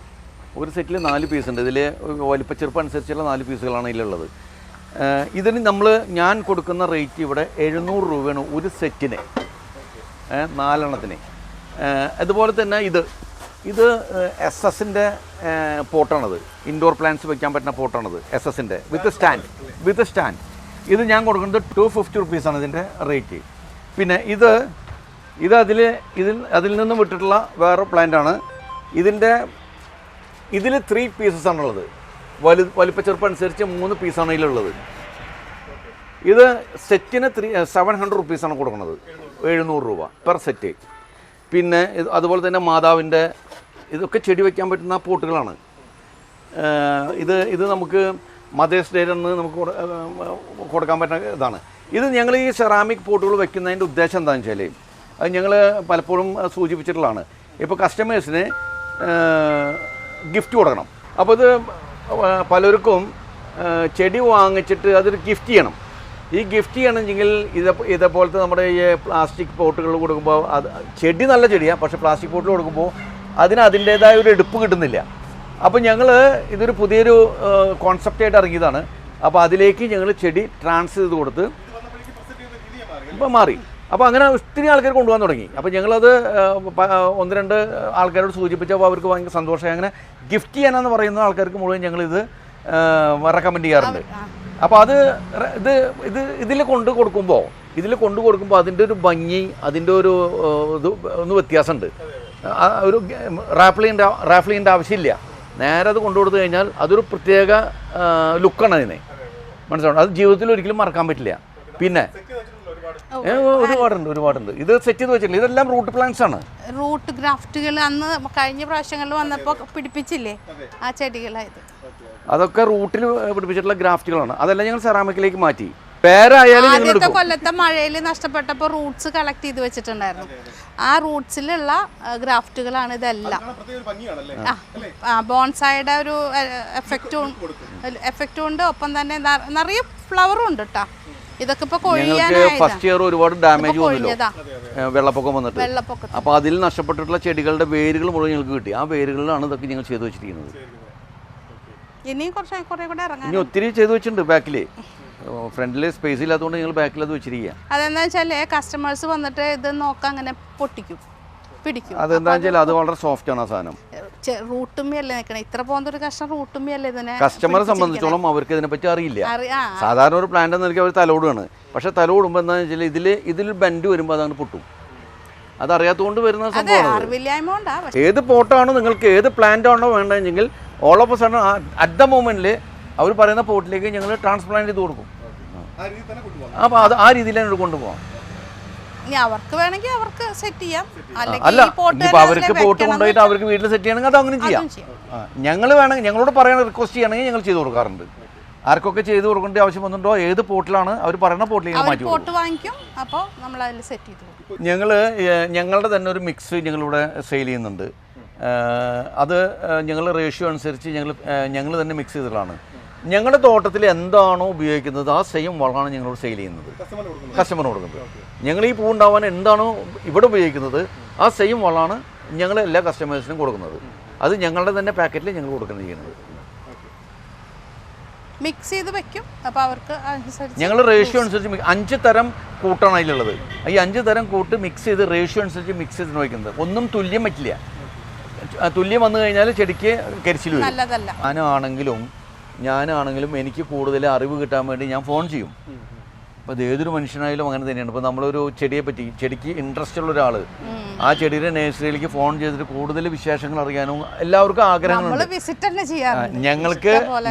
ഇതിൽ വലിപ്പച്ചെറുപ്പം അനുസരിച്ചുള്ള 4 പീസുകളാണ് ഇതിലുള്ളത്. ഇതിന് ഞാൻ കൊടുക്കുന്ന റേറ്റ് ഇവിടെ 700 രൂപയാണ് ഒരു സെറ്റിന്, 4 എണ്ണത്തിന്. അതുപോലെ തന്നെ ഇത് SS-ൻ്റെ പോട്ടാണത്. ഇൻഡോർ പ്ലാന്റ്സ് വെക്കാൻ പറ്റുന്ന പോട്ടാണത് SS-ൻ്റെ വിത്ത് സ്റ്റാൻഡ്. ഇത് ഞാൻ കൊടുക്കുന്നത് 250 റുപ്പീസാണ് ഇതിൻ്റെ റേറ്റ്. പിന്നെ അതിൽ നിന്ന് വിട്ടിട്ടുള്ള വേറെ പ്ലാന്റാണ്. ഇതിൽ 3 പീസസ് ആണുള്ളത്. വലിപ്പച്ചെറുപ്പം അനുസരിച്ച് 3 പീസാണ് ഇതിലുള്ളത്. ഇത് സെറ്റിന് 700 റുപ്പീസാണ് കൊടുക്കുന്നത്, 700 രൂപ പെർ സെറ്റ്. പിന്നെ അതുപോലെ തന്നെ മാതാവിൻ്റെ ഇതൊക്കെ ചെടി വയ്ക്കാൻ പറ്റുന്ന പോട്ടുകളാണ്. ഇത് നമുക്ക് മദേഴ്സ് ഡേ എന്ന് നമുക്ക് കൊടുക്കാൻ പറ്റുന്ന ഇതാണ്. ഇത് ഞങ്ങൾ ഈ സെറാമിക് പോട്ടുകൾ വെക്കുന്നതിൻ്റെ ഉദ്ദേശം എന്താണെന്ന് വെച്ചാൽ അത് ഞങ്ങൾ പലപ്പോഴും സൂചിപ്പിച്ചിട്ടുള്ളതാണ്. ഇപ്പോൾ കസ്റ്റമേഴ്സിന് ഗിഫ്റ്റ് കൊടുക്കണം. അപ്പോൾ ഇത് പലർക്കും ചെടി വാങ്ങിച്ചിട്ട് അതൊരു ഗിഫ്റ്റ് ചെയ്യണം. ഈ ഗിഫ്റ്റ് ചെയ്യണമെങ്കിൽ ഇതേപോലത്തെ നമ്മുടെ ഈ പ്ലാസ്റ്റിക് പോട്ടുകൾ കൊടുക്കുമ്പോൾ ചെടി നല്ല ചെടിയാണ്, പക്ഷേ പ്ലാസ്റ്റിക് പോട്ടുകൾ കൊടുക്കുമ്പോൾ അതിൻ്റേതായ ഒരു എടുപ്പ് കിട്ടുന്നില്ല. അപ്പോൾ ഞങ്ങൾ ഇതൊരു പുതിയൊരു കോൺസെപ്റ്റായിട്ട് ഇറങ്ങിയതാണ്. അപ്പോൾ അതിലേക്ക് ഞങ്ങൾ ചെടി ട്രാൻസ്ഫർ ചെയ്ത് കൊടുത്ത് ഇപ്പോൾ മാറി. അപ്പോൾ അങ്ങനെ ഒത്തിരി ആൾക്കാർ കൊണ്ടുപോകാൻ തുടങ്ങി. അപ്പോൾ ഞങ്ങളത് 1-2 ആൾക്കാരോട് സൂചിപ്പിച്ചപ്പോൾ അവർക്ക് ഭയങ്കര സന്തോഷമായി. അങ്ങനെ ഗിഫ്റ്റ് ചെയ്യാനെന്ന് പറയുന്ന ആൾക്കാർക്ക് മുഴുവൻ ഞങ്ങളിത് റെക്കമെൻഡ് ചെയ്യാറുണ്ട്. അപ്പോൾ ഇതിൽ കൊണ്ടു കൊടുക്കുമ്പോൾ അതിൻ്റെ ഒരു ഭംഗി, അതിൻ്റെ ഒരു ഒന്ന് വ്യത്യാസമുണ്ട്. ഒരു റാഫ്ലിങ്ങിൻ്റെ ആവശ്യമില്ല. നേരെ അത് കൊണ്ടു കൊടുത്തു കഴിഞ്ഞാൽ അതൊരു പ്രത്യേക ലുക്കാണ് അതിനെ. മനസ്സിലാവും. അത് ജീവിതത്തിൽ ഒരിക്കലും മറക്കാൻ പറ്റില്ല. പിന്നെ ഒരുപാടുണ്ട്. ഇത് സെറ്റ് ചെയ്ത് വെച്ചിട്ടില്ല. ഇതെല്ലാം റൂട്ട് പ്ലാന്റ്സ് ആണ്. റൂട്ട് ഗ്രാഫ്റ്റുകൾ അന്ന് കഴിഞ്ഞ പ്രാവശ്യങ്ങളിൽ വന്നപ്പോൾ പിടിപ്പിച്ചില്ലേ ആ ചെടികളായത്. അതൊക്കെ റൂട്ടിൽ പിടിപ്പിച്ചിട്ടുള്ള ഗ്രാഫ്റ്റുകളാണ്. അതെല്ലാം ഞങ്ങൾ സെറാമിക്കിലേക്ക് മാറ്റി. പേരായാലും ആദ്യത്തെ കൊല്ലത്തെ മഴയിൽ നഷ്ടപ്പെട്ടപ്പോൾ റൂട്ട്സ് കളക്ട് ചെയ്ത് വെച്ചിട്ടുണ്ടായിരുന്നു. ആ റൂട്ട്സിലുള്ള ഗ്രാഫ്റ്റുകളാണ് ഇതെല്ലാം. ബോൺസായുടെ ഒരു എഫക്റ്റും ഉണ്ട്. ഒപ്പം തന്നെ നിറയെ ഫ്ലവറും ഉണ്ട് കേട്ടോ. ഇതൊക്കെ ഇപ്പൊ ഫസ്റ്റ് ഇയർ ഒരുപാട് ഡാമേജ് വന്നല്ലോ, വെള്ളപ്പൊക്കം വന്നിട്ട്. അപ്പോൾ അതിൽ നഷ്ടപ്പെട്ടിട്ടുള്ള ചെടികളുടെ വേരുകൾ മുഴുവൻ ഞങ്ങൾക്ക് കിട്ടി. ആ വേരുകളിലാണ് ഇതൊക്കെ ഞങ്ങൾ ചെയ്തു വെച്ചിരിക്കുന്നത്. ഇനി ഒത്തിരി ചെയ്തു വെച്ചിട്ടുണ്ട്. ബാക്കിൽ ഫ്രണ്ടിൽ സ്പേസ് ഇല്ലാത്തതുകൊണ്ട് ഞങ്ങൾ ബാക്കിൽ അത് വെച്ചിരിക്കുക. അതെന്താ വെച്ചാൽ കസ്റ്റമേഴ്സ് വന്നിട്ട് ഇത് നോക്കാൻ അങ്ങനെ പിടിക്കും. അതെന്താ വെച്ചാൽ അത് വളരെ സോഫ്റ്റ് ആണ് ആ സാധനം. റൂട്ടുമ്മയല്ലേ നിൽക്കണേ, ഇത്ര പോകുന്ന ഒരു കഷ്ണം റൂട്ടുമ്മയല്ലേ ഇതിനെ. കസ്റ്റമറെ സംബന്ധിച്ചോളം അവർക്ക് ഇതിനെപ്പറ്റി അറിയില്ല. സാധാരണ ഒരു പ്ലാന്റ് എന്ന നിലയ്ക്ക് അവർ തലോടുകയാണ്. പക്ഷെ തലോടുമ്പോൾ എന്താണെന്ന് വെച്ചാൽ ഇതിൽ ബെൻഡ് വരുമ്പോൾ അതങ്ങനെ പൊട്ടും. അതറിയാത്തതുകൊണ്ട് വരുന്ന സംഭവമാണ്. ഏത് പോട്ടാണോ നിങ്ങൾക്ക്, ഏത് പ്ലാന്റ് ആണോ വേണ്ടതെങ്കിൽ all of a sudden at the മൊമെന്റിൽ അവർ പറയുന്ന പോട്ടിലേക്ക് ഞങ്ങൾ ട്രാൻസ്പ്ലാന്റ് ചെയ്ത് കൊടുക്കും. അപ്പോൾ അത് ആ രീതിയിൽ തന്നെ കൊണ്ടുപോകാം. അവർക്ക് വേണമെങ്കിൽ അവർക്ക് സെറ്റ് ചെയ്യാം. അല്ല, ഇനിയിപ്പോൾ അവർക്ക് പോട്ട് കൊണ്ടുപോയിട്ട് അവർക്ക് വീട്ടിൽ സെറ്റ് ചെയ്യണമെങ്കിൽ അത് അങ്ങനെ ചെയ്യാം. ഞങ്ങൾ വേണമെങ്കിൽ ഞങ്ങളോട് പറയണ റിക്വസ്റ്റ് ചെയ്യണമെങ്കിൽ ഞങ്ങൾ ചെയ്ത് കൊടുക്കാറുണ്ട്. ആർക്കൊക്കെ ചെയ്ത് കൊടുക്കേണ്ട ആവശ്യം വന്നിട്ടുണ്ടോ, ഏത് പോട്ടിലാണ് അവർ പറയുന്ന പോട്ടിലേക്ക് മാറ്റി വാങ്ങിക്കും. അപ്പോൾ നമ്മൾ അതിൽ സെറ്റ് ചെയ്ത് കൊടുക്കും. ഞങ്ങളുടെ തന്നെ ഒരു മിക്സ് ഞങ്ങളിവിടെ സെയിൽ ചെയ്യുന്നുണ്ട്. അത് ഞങ്ങൾ റേഷ്യോ അനുസരിച്ച് ഞങ്ങൾ തന്നെ മിക്സ് ചെയ്തിട്ടാണ്. ഞങ്ങളുടെ തോട്ടത്തിൽ എന്താണോ ഉപയോഗിക്കുന്നത് ആ സെയിം വളമാണ് ഞങ്ങളോട് സെയിൽ ചെയ്യുന്നത്, കസ്റ്റമർ കൊടുക്കുന്നത്. ഞങ്ങൾ ഈ പൂ ഉണ്ടാവാൻ എന്താണോ ഇവിടെ ഉപയോഗിക്കുന്നത് ആ സെയിം വളമാണ് ഞങ്ങൾ എല്ലാ കസ്റ്റമേഴ്സിനും കൊടുക്കുന്നത്. അത് ഞങ്ങളുടെ തന്നെ പാക്കറ്റിൽ ഞങ്ങൾ കൊടുക്കുന്നത് ചെയ്യുന്നത്. മിക്സ് ചെയ്ത് വെക്കും. അപ്പോൾ അവർക്ക് ഞങ്ങൾ റേഷ്യോ അനുസരിച്ച് 5 തരം കൂട്ടാണ് അതിലുള്ളത്. ഈ 5 തരം കൂട്ട് മിക്സ് ചെയ്ത് റേഷ്യോ അനുസരിച്ച് മിക്സ് ചെയ്ത് വയ്ക്കുന്നത്. ഒന്നും തുല്യം പറ്റില്ല. തുല്യം വന്നു കഴിഞ്ഞാൽ ചെടിക്ക് കരിച്ചിൽ വരും. ഞാനാണെങ്കിലും എനിക്ക് കൂടുതൽ അറിവ് കിട്ടാൻ വേണ്ടി ഞാൻ ഫോൺ ചെയ്യും. അപ്പോൾ അത് ഏതൊരു മനുഷ്യനായാലും അങ്ങനെ തന്നെയാണ്. ഇപ്പോൾ നമ്മളൊരു ചെടിക്ക് ഇൻട്രസ്റ്റ് ഉള്ള ഒരാൾ ആ ചെടിയുടെ നഴ്സറിയിലേക്ക് ഫോൺ ചെയ്തിട്ട് കൂടുതൽ വിശേഷങ്ങൾ അറിയാനും എല്ലാവർക്കും ആഗ്രഹങ്ങളുണ്ട്.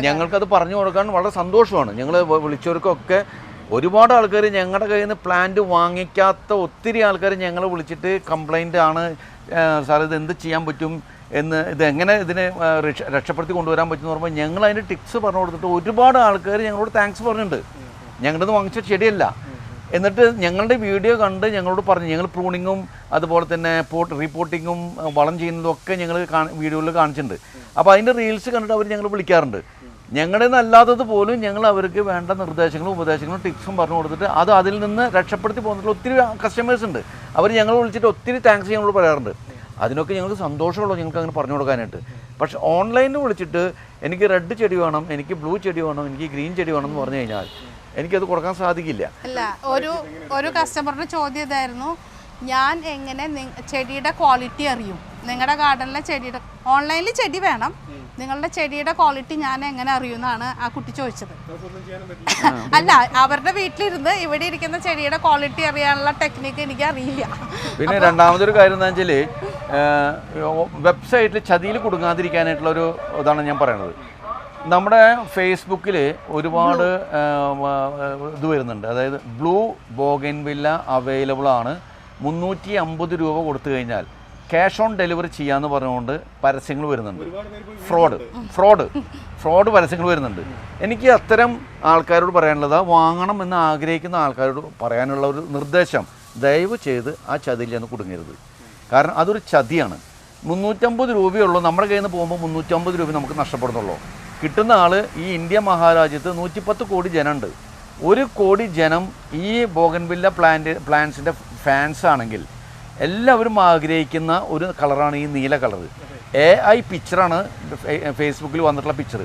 ഞങ്ങൾക്കത് പറഞ്ഞു കൊടുക്കാൻ വളരെ സന്തോഷമാണ്. ഞങ്ങൾ വിളിച്ചവർക്കൊക്കെ ഒരുപാട് ആൾക്കാർ ഞങ്ങളുടെ കയ്യിൽ നിന്ന് പ്ലാന്റ് വാങ്ങിക്കാത്ത ഒത്തിരി ആൾക്കാർ ഞങ്ങളെ വിളിച്ചിട്ട് കംപ്ലൈൻ്റ് ആണ്, സാർ ഇത് എന്ത് ചെയ്യാൻ പറ്റും എന്ന്, ഇതെങ്ങനെ ഇതിനെ രക്ഷപ്പെടുത്തി കൊണ്ടുവരാൻ പറ്റുമെന്ന് പറയുമ്പോൾ ഞങ്ങൾ അതിൻ്റെ ടിപ്സ് പറഞ്ഞു കൊടുത്തിട്ട് ഒരുപാട് ആൾക്കാർ ഞങ്ങളോട് താങ്ക്സ് പറഞ്ഞിട്ടുണ്ട്. ഞങ്ങളുടെ നിന്ന് വാങ്ങിച്ച ചെടിയല്ല, എന്നിട്ട് ഞങ്ങളുടെ വീഡിയോ കണ്ട് ഞങ്ങളോട് പറഞ്ഞു. ഞങ്ങൾ പ്രൂണിങ്ങും അതുപോലെ തന്നെ റിപ്പോർട്ടിങ്ങും വളം ചെയ്യുന്നതും ഒക്കെ ഞങ്ങൾ വീഡിയോയിൽ കാണിച്ചിട്ടുണ്ട്. അപ്പോൾ അതിൻ്റെ റീൽസ് കണ്ടിട്ട് അവർ ഞങ്ങൾ വിളിക്കാറുണ്ട്. ഞങ്ങളുടെ നിന്നല്ലാത്തത് പോലും ഞങ്ങൾ അവർക്ക് വേണ്ട നിർദ്ദേശങ്ങളും ഉപദേശങ്ങളും ടിപ്സും പറഞ്ഞു കൊടുത്തിട്ട് അതിൽ നിന്ന് രക്ഷപ്പെടുത്തി പോകുന്നിട്ടുള്ള ഒത്തിരി കസ്റ്റമേഴ്സ് ഉണ്ട്. അവർ ഞങ്ങൾ വിളിച്ചിട്ട് ഒത്തിരി താങ്ക്സ് ഞങ്ങളോട് പറയാറുണ്ട്. അതിനൊക്കെ ഞങ്ങൾക്ക് സന്തോഷമുള്ളൂ ഞങ്ങൾക്ക് അങ്ങനെ പറഞ്ഞു കൊടുക്കാനായിട്ട്. പക്ഷേ ഓൺലൈനിൽ വിളിച്ചിട്ട് എനിക്ക് റെഡ് ചെടി വേണം, എനിക്ക് ബ്ലൂ ചെടി വേണം, എനിക്ക് ഗ്രീൻ ചെടി വേണം എന്ന് പറഞ്ഞു കഴിഞ്ഞാൽ എനിക്കത് കൊടുക്കാൻ സാധിക്കില്ല. അല്ല, ഒരു കസ്റ്റമറിൻ്റെ ചോദ്യം ഇതായിരുന്നു, ഞാൻ എങ്ങനെ ചെടിയുടെ ക്വാളിറ്റി അറിയും? നിങ്ങളുടെ ഗാർഡനിലെ ചെടിയുടെ ഓൺലൈനിൽ ചെടി വേണം, നിങ്ങളുടെ ചെടിയുടെ ക്വാളിറ്റി ഞാൻ എങ്ങനെ അറിയുമെന്നാണ് ആ കുട്ടി ചോദിച്ചത്. അല്ല, അവരുടെ വീട്ടിലിരുന്ന് ഇവിടെ ഇരിക്കുന്ന ചെടിയുടെ ക്വാളിറ്റി അറിയാനുള്ള ടെക്നിക്ക് എനിക്ക് അറിയില്ല. പിന്നെ രണ്ടാമതൊരു കാര്യം എന്താ വെച്ചാൽ വെബ്സൈറ്റിൽ ചതിയിൽ കുടുങ്ങാതിരിക്കാനായിട്ടുള്ള ഒരു ഇതാണ് ഞാൻ പറയുന്നത്. നമ്മുടെ ഫേസ്ബുക്കിൽ ഒരുപാട് ഇത് വരുന്നുണ്ട്. അതായത് ബ്ലൂ ബോഗൻവില്ല അവൈലബിൾ ആണ്, 350 രൂപ കൊടുത്തു കഴിഞ്ഞാൽ ക്യാഷ് ഓൺ ഡെലിവറി ചെയ്യാമെന്ന് പറഞ്ഞുകൊണ്ട് പരസ്യങ്ങൾ വരുന്നുണ്ട്. ഫ്രോഡ് പരസ്യങ്ങൾ വരുന്നുണ്ട്. എനിക്ക് അത്തരം ആൾക്കാരോട് പറയാനുള്ളത്, വാങ്ങണം എന്ന് ആഗ്രഹിക്കുന്ന ആൾക്കാരോട് പറയാനുള്ള ഒരു നിർദ്ദേശം, ദയവ് ചെയ്ത് ആ ചതിയിൽ നിന്ന് കുടുങ്ങരുത്. കാരണം അതൊരു ചതിയാണ്. 350 രൂപയുള്ളൂ. നമ്മുടെ കയ്യിൽ നിന്ന് പോകുമ്പോൾ 350 രൂപ നമുക്ക് നഷ്ടപ്പെടുന്നുള്ളൂ. കിട്ടുന്ന ആൾ ഈ ഇന്ത്യ മഹാരാജ്യത്ത് 110 കോടി ജനമുണ്ട്. 1 കോടി ജനം ഈ ബോഗൻവില്ല പ്ലാന്റ്സിൻ്റെ ഫാൻസ് ആണെങ്കിൽ എല്ലാവരും ആഗ്രഹിക്കുന്ന ഒരു കളറാണ് ഈ നീല കളർ. AI പിക്ചറാണ് ഫേസ്ബുക്കിൽ വന്നിട്ടുള്ള പിക്ചർ.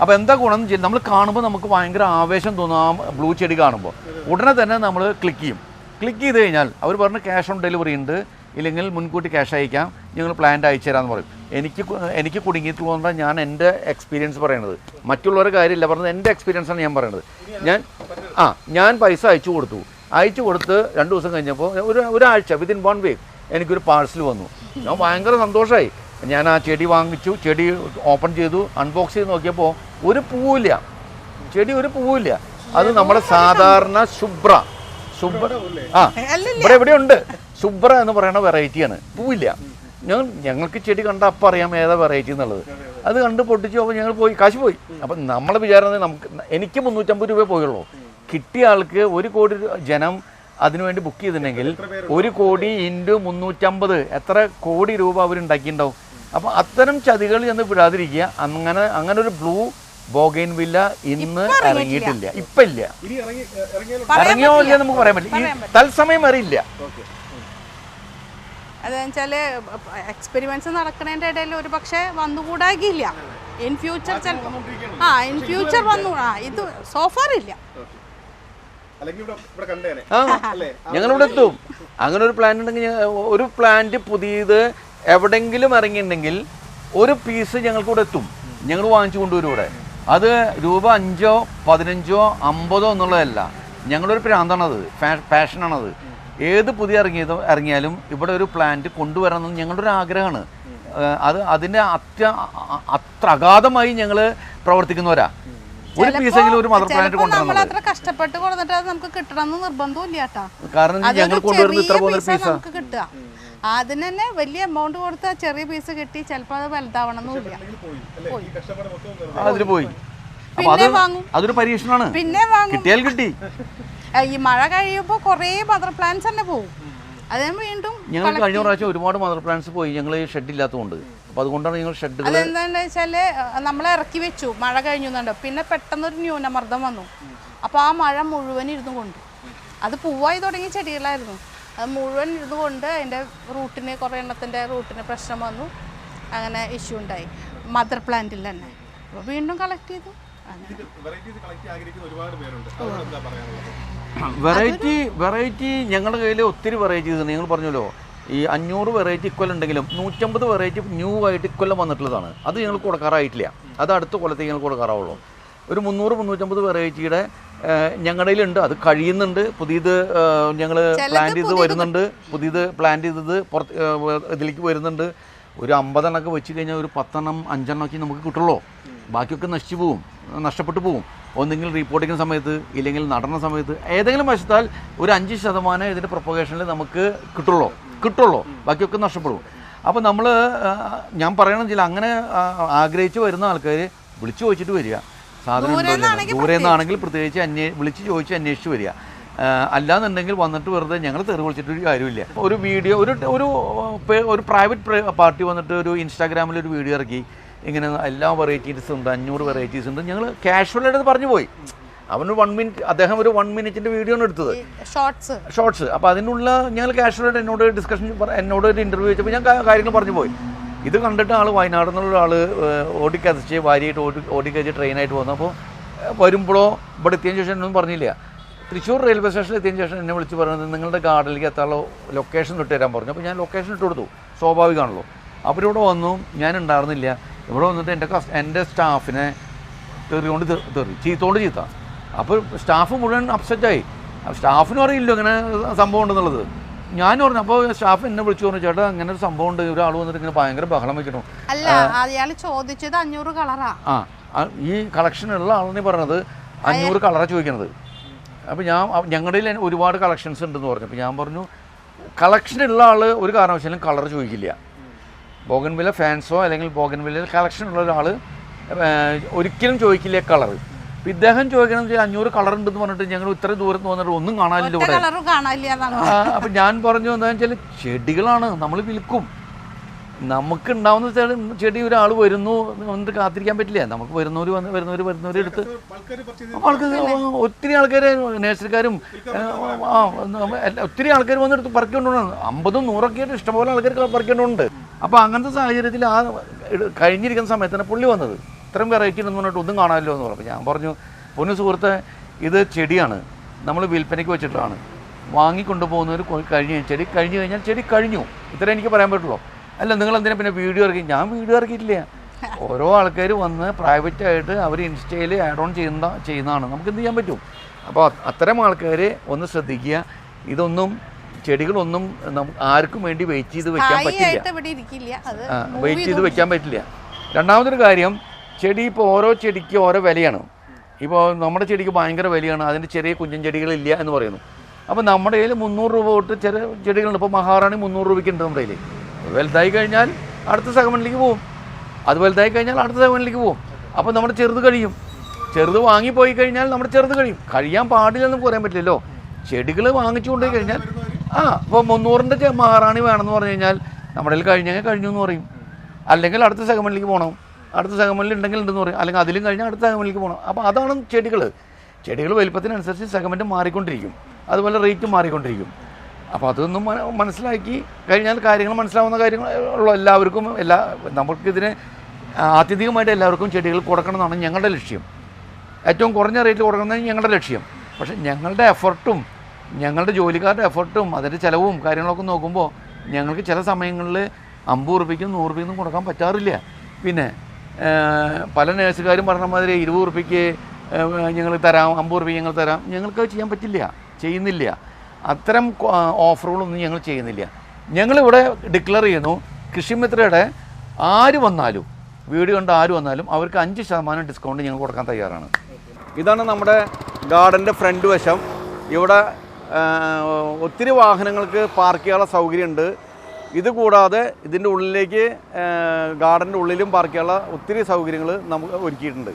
അപ്പോൾ എന്താ ഗുണം എന്ന് വെച്ചാൽ നമ്മൾ കാണുമ്പോൾ നമുക്ക് ഭയങ്കര ആവേശം തോന്നും. ആ ബ്ലൂ ചെടി കാണുമ്പോൾ ഉടനെ തന്നെ നമ്മൾ ക്ലിക്ക് ചെയ്ത് കഴിഞ്ഞാൽ അവർ പറഞ്ഞ് ക്യാഷ് ഓൺ ഡെലിവറി ഉണ്ട്, ഇല്ലെങ്കിൽ മുൻകൂട്ടി ക്യാഷ് അയക്കാം, ഞങ്ങൾ പ്ലാന്റ് അയച്ചു തരാമെന്ന് പറയും. എനിക്ക് കുടുങ്ങിയിട്ടുള്ളതുകൊണ്ടാണ് ഞാൻ എൻ്റെ എക്സ്പീരിയൻസ് പറയുന്നത്, മറ്റുള്ളവരുടെ കാര്യമില്ല പറഞ്ഞത്. എൻ്റെ എക്സ്പീരിയൻസാണ് ഞാൻ പറയുന്നത്. ഞാൻ പൈസ അയച്ചു കൊടുത്ത് 2 ദിവസം കഴിഞ്ഞപ്പോൾ ഒരാഴ്ച വിത്തിൻ 1 വീക്ക് എനിക്കൊരു പാഴ്സൽ വന്നു. ഞാൻ ഭയങ്കര സന്തോഷമായി. ഞാൻ ആ ചെടി വാങ്ങിച്ചു, ചെടി ഓപ്പൺ ചെയ്തു, അൺബോക്സ് ചെയ്ത് നോക്കിയപ്പോൾ ഒരു പൂവില്ല, ഒരു പൂവില്ല. അത് നമ്മുടെ സാധാരണ ശുഭ്ര ഇവിടെ ഉണ്ട്. ശുഭ്ര എന്ന് പറയുന്ന വെറൈറ്റിയാണ്, പൂവില്ല. ഞങ്ങൾക്ക് ചെടി കണ്ട അപ്പം അറിയാം ഏതാ വെറൈറ്റി എന്നുള്ളത്. അത് കണ്ട് പൊട്ടിച്ചു. അപ്പോൾ ഞങ്ങൾ പോയി, കാശ് പോയി. അപ്പം നമ്മളെ വിചാരം എനിക്ക് 350 രൂപ പോയുള്ളൂ. കിട്ടിയ ആൾക്ക് 1 കോടി ജനം അതിനുവേണ്ടി ബുക്ക് ചെയ്തിട്ടുണ്ടെങ്കിൽ 1 കോടി ഇൻറ്റു 350 എത്ര കോടി രൂപ അവരുണ്ടാക്കിയിട്ടുണ്ടാവും. അപ്പോൾ അത്തരം ചതികൾ എന്ന് വിടാതിരിക്കുക. അങ്ങനെ ഒരു ബ്ലൂ ബോഗൻവില്ല ഇന്ന് ഇറങ്ങിയിട്ടില്ല, ഇപ്പം ഇല്ല. ഇറങ്ങിയോ ഇല്ല നമുക്ക് പറയാൻ പറ്റില്ല, തത്സമയം അറിയില്ല. അതെന്ന് വെച്ചാൽ എക്സ്പെരിമെന്റ്സ് നടക്കുന്നതിൻ്റെ ഇടയിൽ ഒരു പക്ഷേ വന്നുകൂടാകില്ല. ഇൻ ഫ്യൂച്ചർ വന്നു. ഇത് സോഫാർ ഇല്ല. ഞങ്ങളിവിടെ എത്തും. അങ്ങനെ ഒരു പ്ലാന്റ് ഉണ്ടെങ്കിൽ, ഒരു പ്ലാന്റ് പുതിയത് എവിടെങ്കിലും ഇറങ്ങിയിട്ടുണ്ടെങ്കിൽ ഒരു പീസ് ഞങ്ങൾക്ക് ഇവിടെ എത്തും. ഞങ്ങൾ വാങ്ങിച്ചു കൊണ്ടുവരും ഇവിടെ. അത് രൂപ 5, 15, 50 എന്നുള്ളതല്ല. ഞങ്ങളൊരു പ്രാന്താണത്, പാഷനാണത്. ഏത് പുതിയ ഇറങ്ങിയാലും ഇവിടെ ഒരു പ്ലാന്റ് കൊണ്ടുവരണം എന്ന് ഞങ്ങളുടെ ഒരു ആഗ്രഹമാണ്. അതിൻ്റെ അത്ര അഗാധമായി ഞങ്ങൾ പ്രവർത്തിക്കുന്നവരാ. ഒരു പീസെങ്കിലും ഒരു മദർ പ്ലാന്റ് കൊണ്ടുവരണം. അത്ര കഷ്ടപ്പെട്ട് കൊടുത്തിട്ട് അത് നമുക്ക് കിട്ടണമെന്ന് നിർബന്ധമില്ല കേട്ടോ. കാരണം ഞങ്ങൾ കൊണ്ടുവരുന്ന ഇത്ര പോകുന്ന പീസാ നമുക്ക് കിട്ടുക. അതിന് തന്നെ വലിയ എമൗണ്ട് കൊടുത്ത ചെറിയ പീസ് കിട്ടി, ചിലപ്പോൾ അത് വലുതാവണമെന്നില്ല. അതിന് പോയി. അതൊരു പരീക്ഷണമാണ്. പിന്നെ കിട്ടിയാൽ കിട്ടി. ഈ മഴ കഴിയുമ്പോൾ കുറേ മദർ പ്ലാന്റ്സ് തന്നെ പോകും. അത് വീണ്ടും ഞങ്ങൾ കഴിഞ്ഞ പ്രാവശ്യം ഒരുപാട് മദർ പ്ലാന്റ്സ് പോയി. ഞങ്ങൾ ഷെഡ് ഇല്ലാത്തതുകൊണ്ട്. അപ്പോൾ അതുകൊണ്ടാണ് ഞങ്ങൾ ഷെഡ്. അതെന്താണെന്ന് വെച്ചാൽ നമ്മൾ ഇറക്കി വെച്ചു, മഴ കഴിഞ്ഞുന്നുണ്ടോ, പിന്നെ പെട്ടെന്നൊരു ന്യൂനമർദ്ദം വന്നു. അപ്പോൾ ആ മഴ മുഴുവൻ ഇരുന്നു കൊണ്ട്, അത് പൂവായി തുടങ്ങിയ ചെടികളായിരുന്നു, അത് മുഴുവൻ ഇരുന്നു കൊണ്ട് അതിൻ്റെ റൂട്ടിന്, കുറേ എണ്ണത്തിൻ്റെ റൂട്ടിന് പ്രശ്നം വന്നു. അങ്ങനെ ഇഷ്യൂ ഉണ്ടായി മദർ പ്ലാന്റിൽ തന്നെ. അപ്പോൾ വീണ്ടും കളക്ട് ചെയ്തു. വെറൈറ്റി ഞങ്ങളുടെ കയ്യിൽ ഒത്തിരി വെറൈറ്റീസ് ഉണ്ട്. ഞങ്ങൾ പറഞ്ഞല്ലോ, ഈ 500 വെറൈറ്റി ഇക്കൊല്ലം ഉണ്ടെങ്കിലും 150 വെറൈറ്റി ന്യൂ ആയിട്ട് ഇക്കൊല്ലം വന്നിട്ടുള്ളതാണ്. അത് ഞങ്ങൾ കൊടുക്കാറായിട്ടില്ല. അത് അടുത്ത കൊല്ലത്തേക്ക് ഞങ്ങൾ കൊടുക്കാറാവുള്ളൂ. ഒരു 300-350 വെറൈറ്റിയുടെ ഞങ്ങളുടെ കയ്യിലുണ്ട്. അത് കഴിയുന്നുണ്ട്. പുതിയത് ഞങ്ങൾ പ്ലാന്റ് ചെയ്ത് വരുന്നുണ്ട്. പുതിയത് പ്ലാന്റ് ചെയ്തത് ഇതിലേക്ക് വരുന്നുണ്ട്. ഒരു 50 എണ്ണമൊക്കെ വെച്ച് കഴിഞ്ഞാൽ ഒരു 10 എണ്ണം 5 എണ്ണമൊക്കെ നമുക്ക് കിട്ടുള്ളൂ. ബാക്കിയൊക്കെ നഷ്ടപ്പെട്ടു പോവും. ഒന്നെങ്കിൽ റീപോർട്ടിങ് സമയത്ത്, ഇല്ലെങ്കിൽ നടന്ന സമയത്ത്, ഏതെങ്കിലും വശത്താൽ ഒരു 5% ഇതിൻ്റെ പ്രൊപ്പഗേഷനിൽ നമുക്ക് കിട്ടുള്ളൂ. ബാക്കിയൊക്കെ നഷ്ടപ്പെടും. അപ്പോൾ ഞാൻ പറയണമെന്ന് വെച്ചാൽ അങ്ങനെ ആഗ്രഹിച്ച് വരുന്ന ആൾക്കാർ വിളിച്ചു ചോദിച്ചിട്ട് വരിക. സാധനം ദൂരെ നിന്നാണെങ്കിൽ പ്രത്യേകിച്ച് വിളിച്ച് ചോദിച്ച് അന്വേഷിച്ച് വരിക. അല്ലാന്നുണ്ടെങ്കിൽ വന്നിട്ട് വെറുതെ ഞങ്ങൾ തെറി വിളിച്ചിട്ടൊരു കാര്യമില്ല. ഒരു വീഡിയോ ഒരു പ്രൈവറ്റ് പാർട്ടി വന്നിട്ട് ഒരു ഇൻസ്റ്റാഗ്രാമിൽ ഒരു വീഡിയോ ഇറക്കി, ഇങ്ങനെ എല്ലാ വെറൈറ്റീസും ഉണ്ട്, 500 വെറൈറ്റീസ് ഉണ്ട്. ഞങ്ങൾ കാഷ്വലായിട്ട് പറഞ്ഞു പോയി. അദ്ദേഹം ഒരു 1 മിനിറ്റിൻ്റെ വീഡിയോ ആണ് എടുത്തത്, ഷോർട്സ്. അപ്പോൾ അതിനുള്ള ഞങ്ങൾ കാഷ്വലായിട്ട് എന്നോട് ഒരു ഇൻ്റർവ്യൂ വെച്ചപ്പോൾ ഞാൻ കാര്യങ്ങൾ പറഞ്ഞു പോയി. ഇത് കണ്ടിട്ട് ആൾ വയനാട് നിന്നുള്ള ആൾ ഓടിക്കതിച്ച് ഭാര്യയായിട്ട് ഓടിക്കതിച്ച് ട്രെയിനായിട്ട് വന്നപ്പോൾ വരുമ്പോഴോ ഇവിടെ എത്തിയതിന് ശേഷം എന്നൊന്നും പറഞ്ഞില്ല. തൃശ്ശൂർ റെയിൽവേ സ്റ്റേഷനിൽ എത്തിയതിന് ശേഷം എന്നെ വിളിച്ച് പറഞ്ഞത് നിങ്ങളുടെ ഗാർഡനിലേക്ക് എത്താനുള്ള ലൊക്കേഷൻ ഇട്ട് തരാൻ പറഞ്ഞു. അപ്പോൾ ഞാൻ ലൊക്കേഷൻ ഇട്ട് കൊടുത്തു, സ്വാഭാവികമാണല്ലോ. അവരിവിടെ വന്നു, ഞാൻ ഉണ്ടായിരുന്നില്ല. ഇവിടെ വന്നിട്ട് എൻ്റെ സ്റ്റാഫിനെ തെറികൊണ്ട് ചീത്തോണ്ട് ചീത്ത. അപ്പോൾ സ്റ്റാഫ് മുഴുവൻ അപ്സെറ്റായി. സ്റ്റാഫിനും അറിയില്ല ഇങ്ങനെ സംഭവം ഉണ്ടെന്നുള്ളത്. ഞാൻ പറഞ്ഞു. അപ്പോൾ സ്റ്റാഫ് എന്നെ വിളിച്ചു പറഞ്ഞു, ചേട്ടാ ഇങ്ങനെ ഒരു സംഭവം ഉണ്ട്, ഒരാൾ വന്നിട്ട് ഇങ്ങനെ ഭയങ്കര ബഹളം വയ്ക്കണം. അല്ല, അയാൾ ചോദിച്ചത് 500 കളറാ. ഈ കളക്ഷനുള്ള ആളെന്ന് പറഞ്ഞത് 500 കളറാണ് ചോദിക്കുന്നത്. അപ്പോൾ ഞങ്ങളുടെ ഒരുപാട് കളക്ഷൻസ് ഉണ്ടെന്ന് പറഞ്ഞു. അപ്പോൾ ഞാൻ പറഞ്ഞു, കളക്ഷനുള്ള ആൾ ഒരു കാരണവശാലും കളർ ചോദിക്കില്ല. ബോഗൻവില്ല ഫാൻസോ അല്ലെങ്കിൽ ബോഗൻവില്ല കളക്ഷനുള്ള ഒരാൾ ഒരിക്കലും ചോദിക്കില്ല കളർ. അപ്പം ഇദ്ദേഹം ചോദിക്കണമെന്ന് വെച്ചാൽ 500 കളർ ഉണ്ടെന്ന് പറഞ്ഞിട്ട് ഞങ്ങൾ ഇത്ര ദൂരത്ത് വന്നിട്ട് ഒന്നും കാണാനില്ല ഇവിടെ. അപ്പം ഞാൻ പറഞ്ഞു എന്താണെന്ന് വെച്ചാൽ ചെടികളാണ് നമ്മൾ വിൽക്കും. നമുക്ക് ഉണ്ടാവുന്ന ചെടി ഒരാൾ വരുന്നു വന്നിട്ട് കാത്തിരിക്കാൻ പറ്റില്ല. നമുക്ക് വരുന്നവർ എടുത്ത് ആൾക്കാർ ഒത്തിരി ആൾക്കാർ നേഴ്സറിക്കാരും ഒത്തിരി ആൾക്കാർ വന്നെടുത്ത് പറിക്കൊണ്ടുണ്ട്. 50, 100 ആയിട്ട് ഇഷ്ടംപോലെ ആൾക്കാർ പറിക്കൊണ്ടുണ്ട്. അപ്പോൾ അങ്ങനത്തെ സാഹചര്യത്തിൽ ആ കഴിഞ്ഞിരിക്കുന്ന സമയത്താണ് പുള്ളി വന്നത്. ഇത്രയും വെറൈറ്റി ഉണ്ടെന്ന് പറഞ്ഞിട്ട് ഒന്നും കാണാമല്ലോ എന്ന് പറഞ്ഞു. ഞാൻ പറഞ്ഞു, പൊന്നു സുഹൃത്തെ, ഇത് ചെടിയാണ്, നമ്മൾ വിൽപ്പനയ്ക്ക് വെച്ചിട്ടാണ്. വാങ്ങിക്കൊണ്ടുപോകുന്നവർ ചെടി കഴിഞ്ഞു കഴിഞ്ഞാൽ ചെടി കഴിഞ്ഞു. ഇത്രയും എനിക്ക് പറയാൻ പറ്റുള്ളൂ. അല്ല, നിങ്ങൾ എന്തിനാ പിന്നെ വീഡിയോ ഇറക്കി? ഞാൻ വീഡിയോ ഇറക്കിയിട്ടില്ല. ഓരോ ആൾക്കാർ വന്ന് പ്രൈവറ്റായിട്ട് അവർ ഇൻസ്റ്റയിൽ ആഡ് ഓൺ ചെയ്യുന്നതാണ്. നമുക്ക് എന്ത് ചെയ്യാൻ പറ്റും? അപ്പോൾ അത്തരം ആൾക്കാർ ഒന്ന് ശ്രദ്ധിക്കുക. ഇതൊന്നും ചെടികളൊന്നും ആർക്കും വേണ്ടി വെയിറ്റ് ചെയ്ത് വെക്കാൻ പറ്റില്ല. വെയിറ്റ് ചെയ്ത് വെക്കാൻ പറ്റില്ല. രണ്ടാമതൊരു കാര്യം, ചെടി ഇപ്പോൾ ഓരോ ചെടിക്ക് ഓരോ വിലയാണ്. ഇപ്പോൾ നമ്മുടെ ചെടിക്ക് ഭയങ്കര വിലയാണ്, അതിൻ്റെ ചെറിയ കുഞ്ഞൻ ചെടികളില്ല എന്ന് പറയുന്നു. അപ്പോൾ നമ്മുടെ കയ്യിൽ 300 രൂപ തൊട്ട് ചെറിയ ചെടികളുണ്ട്. ഇപ്പോൾ മഹാറാണി 300 രൂപയ്ക്ക് ഉണ്ട് നമ്മുടെ കയ്യിൽ. വലുതായി കഴിഞ്ഞാൽ അടുത്ത സെഗ്മെൻറ്റിലേക്ക് പോകും. അത് വലുതായി കഴിഞ്ഞാൽ അടുത്ത സെഗ്മെൻറ്റിലേക്ക് പോകും. അപ്പോൾ നമ്മുടെ ചെറുത് കഴിയും. ചെറുത് വാങ്ങിപ്പോയി കഴിഞ്ഞാൽ നമ്മുടെ ചെറുത് കഴിയാൻ പാടില്ലെന്ന് പറയാൻ പറ്റില്ലല്ലോ. ചെടികൾ വാങ്ങിച്ചു കൊണ്ടുപോയി കഴിഞ്ഞാൽ ഇപ്പോൾ 300ൻ്റെ മഹാറാണി വേണമെന്ന് പറഞ്ഞു കഴിഞ്ഞാൽ നമ്മുടെ കയ്യിൽ കഴിഞ്ഞു എന്ന് പറയും. അല്ലെങ്കിൽ അടുത്ത സെഗ്മെൻറ്റിലേക്ക് പോകണം. അടുത്ത സെഗ്മെൻറ്റിൽ ഉണ്ടെങ്കിൽ ഉണ്ടെന്ന് പറയും. അല്ലെങ്കിൽ അതിലും കഴിഞ്ഞാൽ അടുത്ത സെഗ്മെൻറ്റിലേക്ക് പോകണം. അപ്പോൾ അതാണ് ചെടികൾ വലിപ്പത്തിനനുസരിച്ച് സെഗ്മെൻറ്റ് മാറിക്കൊണ്ടിരിക്കും. അതുപോലെ റേറ്റ് മാറിക്കൊണ്ടിരിക്കും. അപ്പോൾ അതൊന്നും മനസ്സിലാക്കി കഴിഞ്ഞാൽ കാര്യങ്ങൾ മനസ്സിലാവുന്ന കാര്യങ്ങളുള്ള എല്ലാവർക്കും നമുക്കിതിന് ആത്യന്തികമായിട്ട് എല്ലാവർക്കും ചെടികൾ കൊടുക്കണം എന്നാണ് ഞങ്ങളുടെ ലക്ഷ്യം. ഏറ്റവും കുറഞ്ഞ റേറ്റിൽ കൊടുക്കുന്നതാണ് ഞങ്ങളുടെ ലക്ഷ്യം. പക്ഷേ ഞങ്ങളുടെ എഫർട്ടും ഞങ്ങളുടെ ജോലിക്കാരുടെ എഫർട്ടും അതിൻ്റെ ചിലവും കാര്യങ്ങളൊക്കെ നോക്കുമ്പോൾ ഞങ്ങൾക്ക് ചില സമയങ്ങളിൽ 50 രൂപയ്ക്കും 100 രൂപയ്ക്കും കൊടുക്കാൻ പറ്റാറില്ല. പിന്നെ പല നേഴ്സുകാരും പറഞ്ഞ മാതിരി 20 രൂപയ്ക്ക് ഞങ്ങൾ തരാം, 50 രൂപയ്ക്ക് ഞങ്ങൾ തരാം. ഞങ്ങൾക്ക് ചെയ്യാൻ പറ്റില്ല, ചെയ്യുന്നില്ല. അത്തരം ഓഫറുകളൊന്നും ഞങ്ങൾ ചെയ്യുന്നില്ല. ഞങ്ങളിവിടെ ഡിക്ലെയർ ചെയ്യുന്നു, കൃഷിമിത്രയുടെ ആര് വന്നാലും, വീഡിയോ കണ്ട് ആര് വന്നാലും അവർക്ക് 5% ഡിസ്കൗണ്ട് ഞങ്ങൾ കൊടുക്കാൻ തയ്യാറാണ്. ഇതാണ് നമ്മുടെ ഗാർഡൻ്റെ ഫ്രണ്ട് വശം. ഇവിടെ ഒത്തിരി വാഹനങ്ങൾക്ക് പാർക്ക് ചെയ്യാനുള്ള സൗകര്യമുണ്ട്. ഇതുകൂടാതെ ഇതിൻ്റെ ഉള്ളിലേക്ക് ഗാർഡൻ്റെ ഉള്ളിലും പാർക്ക് ചെയ്യാനുള്ള ഒത്തിരി സൗകര്യങ്ങൾ നമുക്ക് ഒരുക്കിയിട്ടുണ്ട്.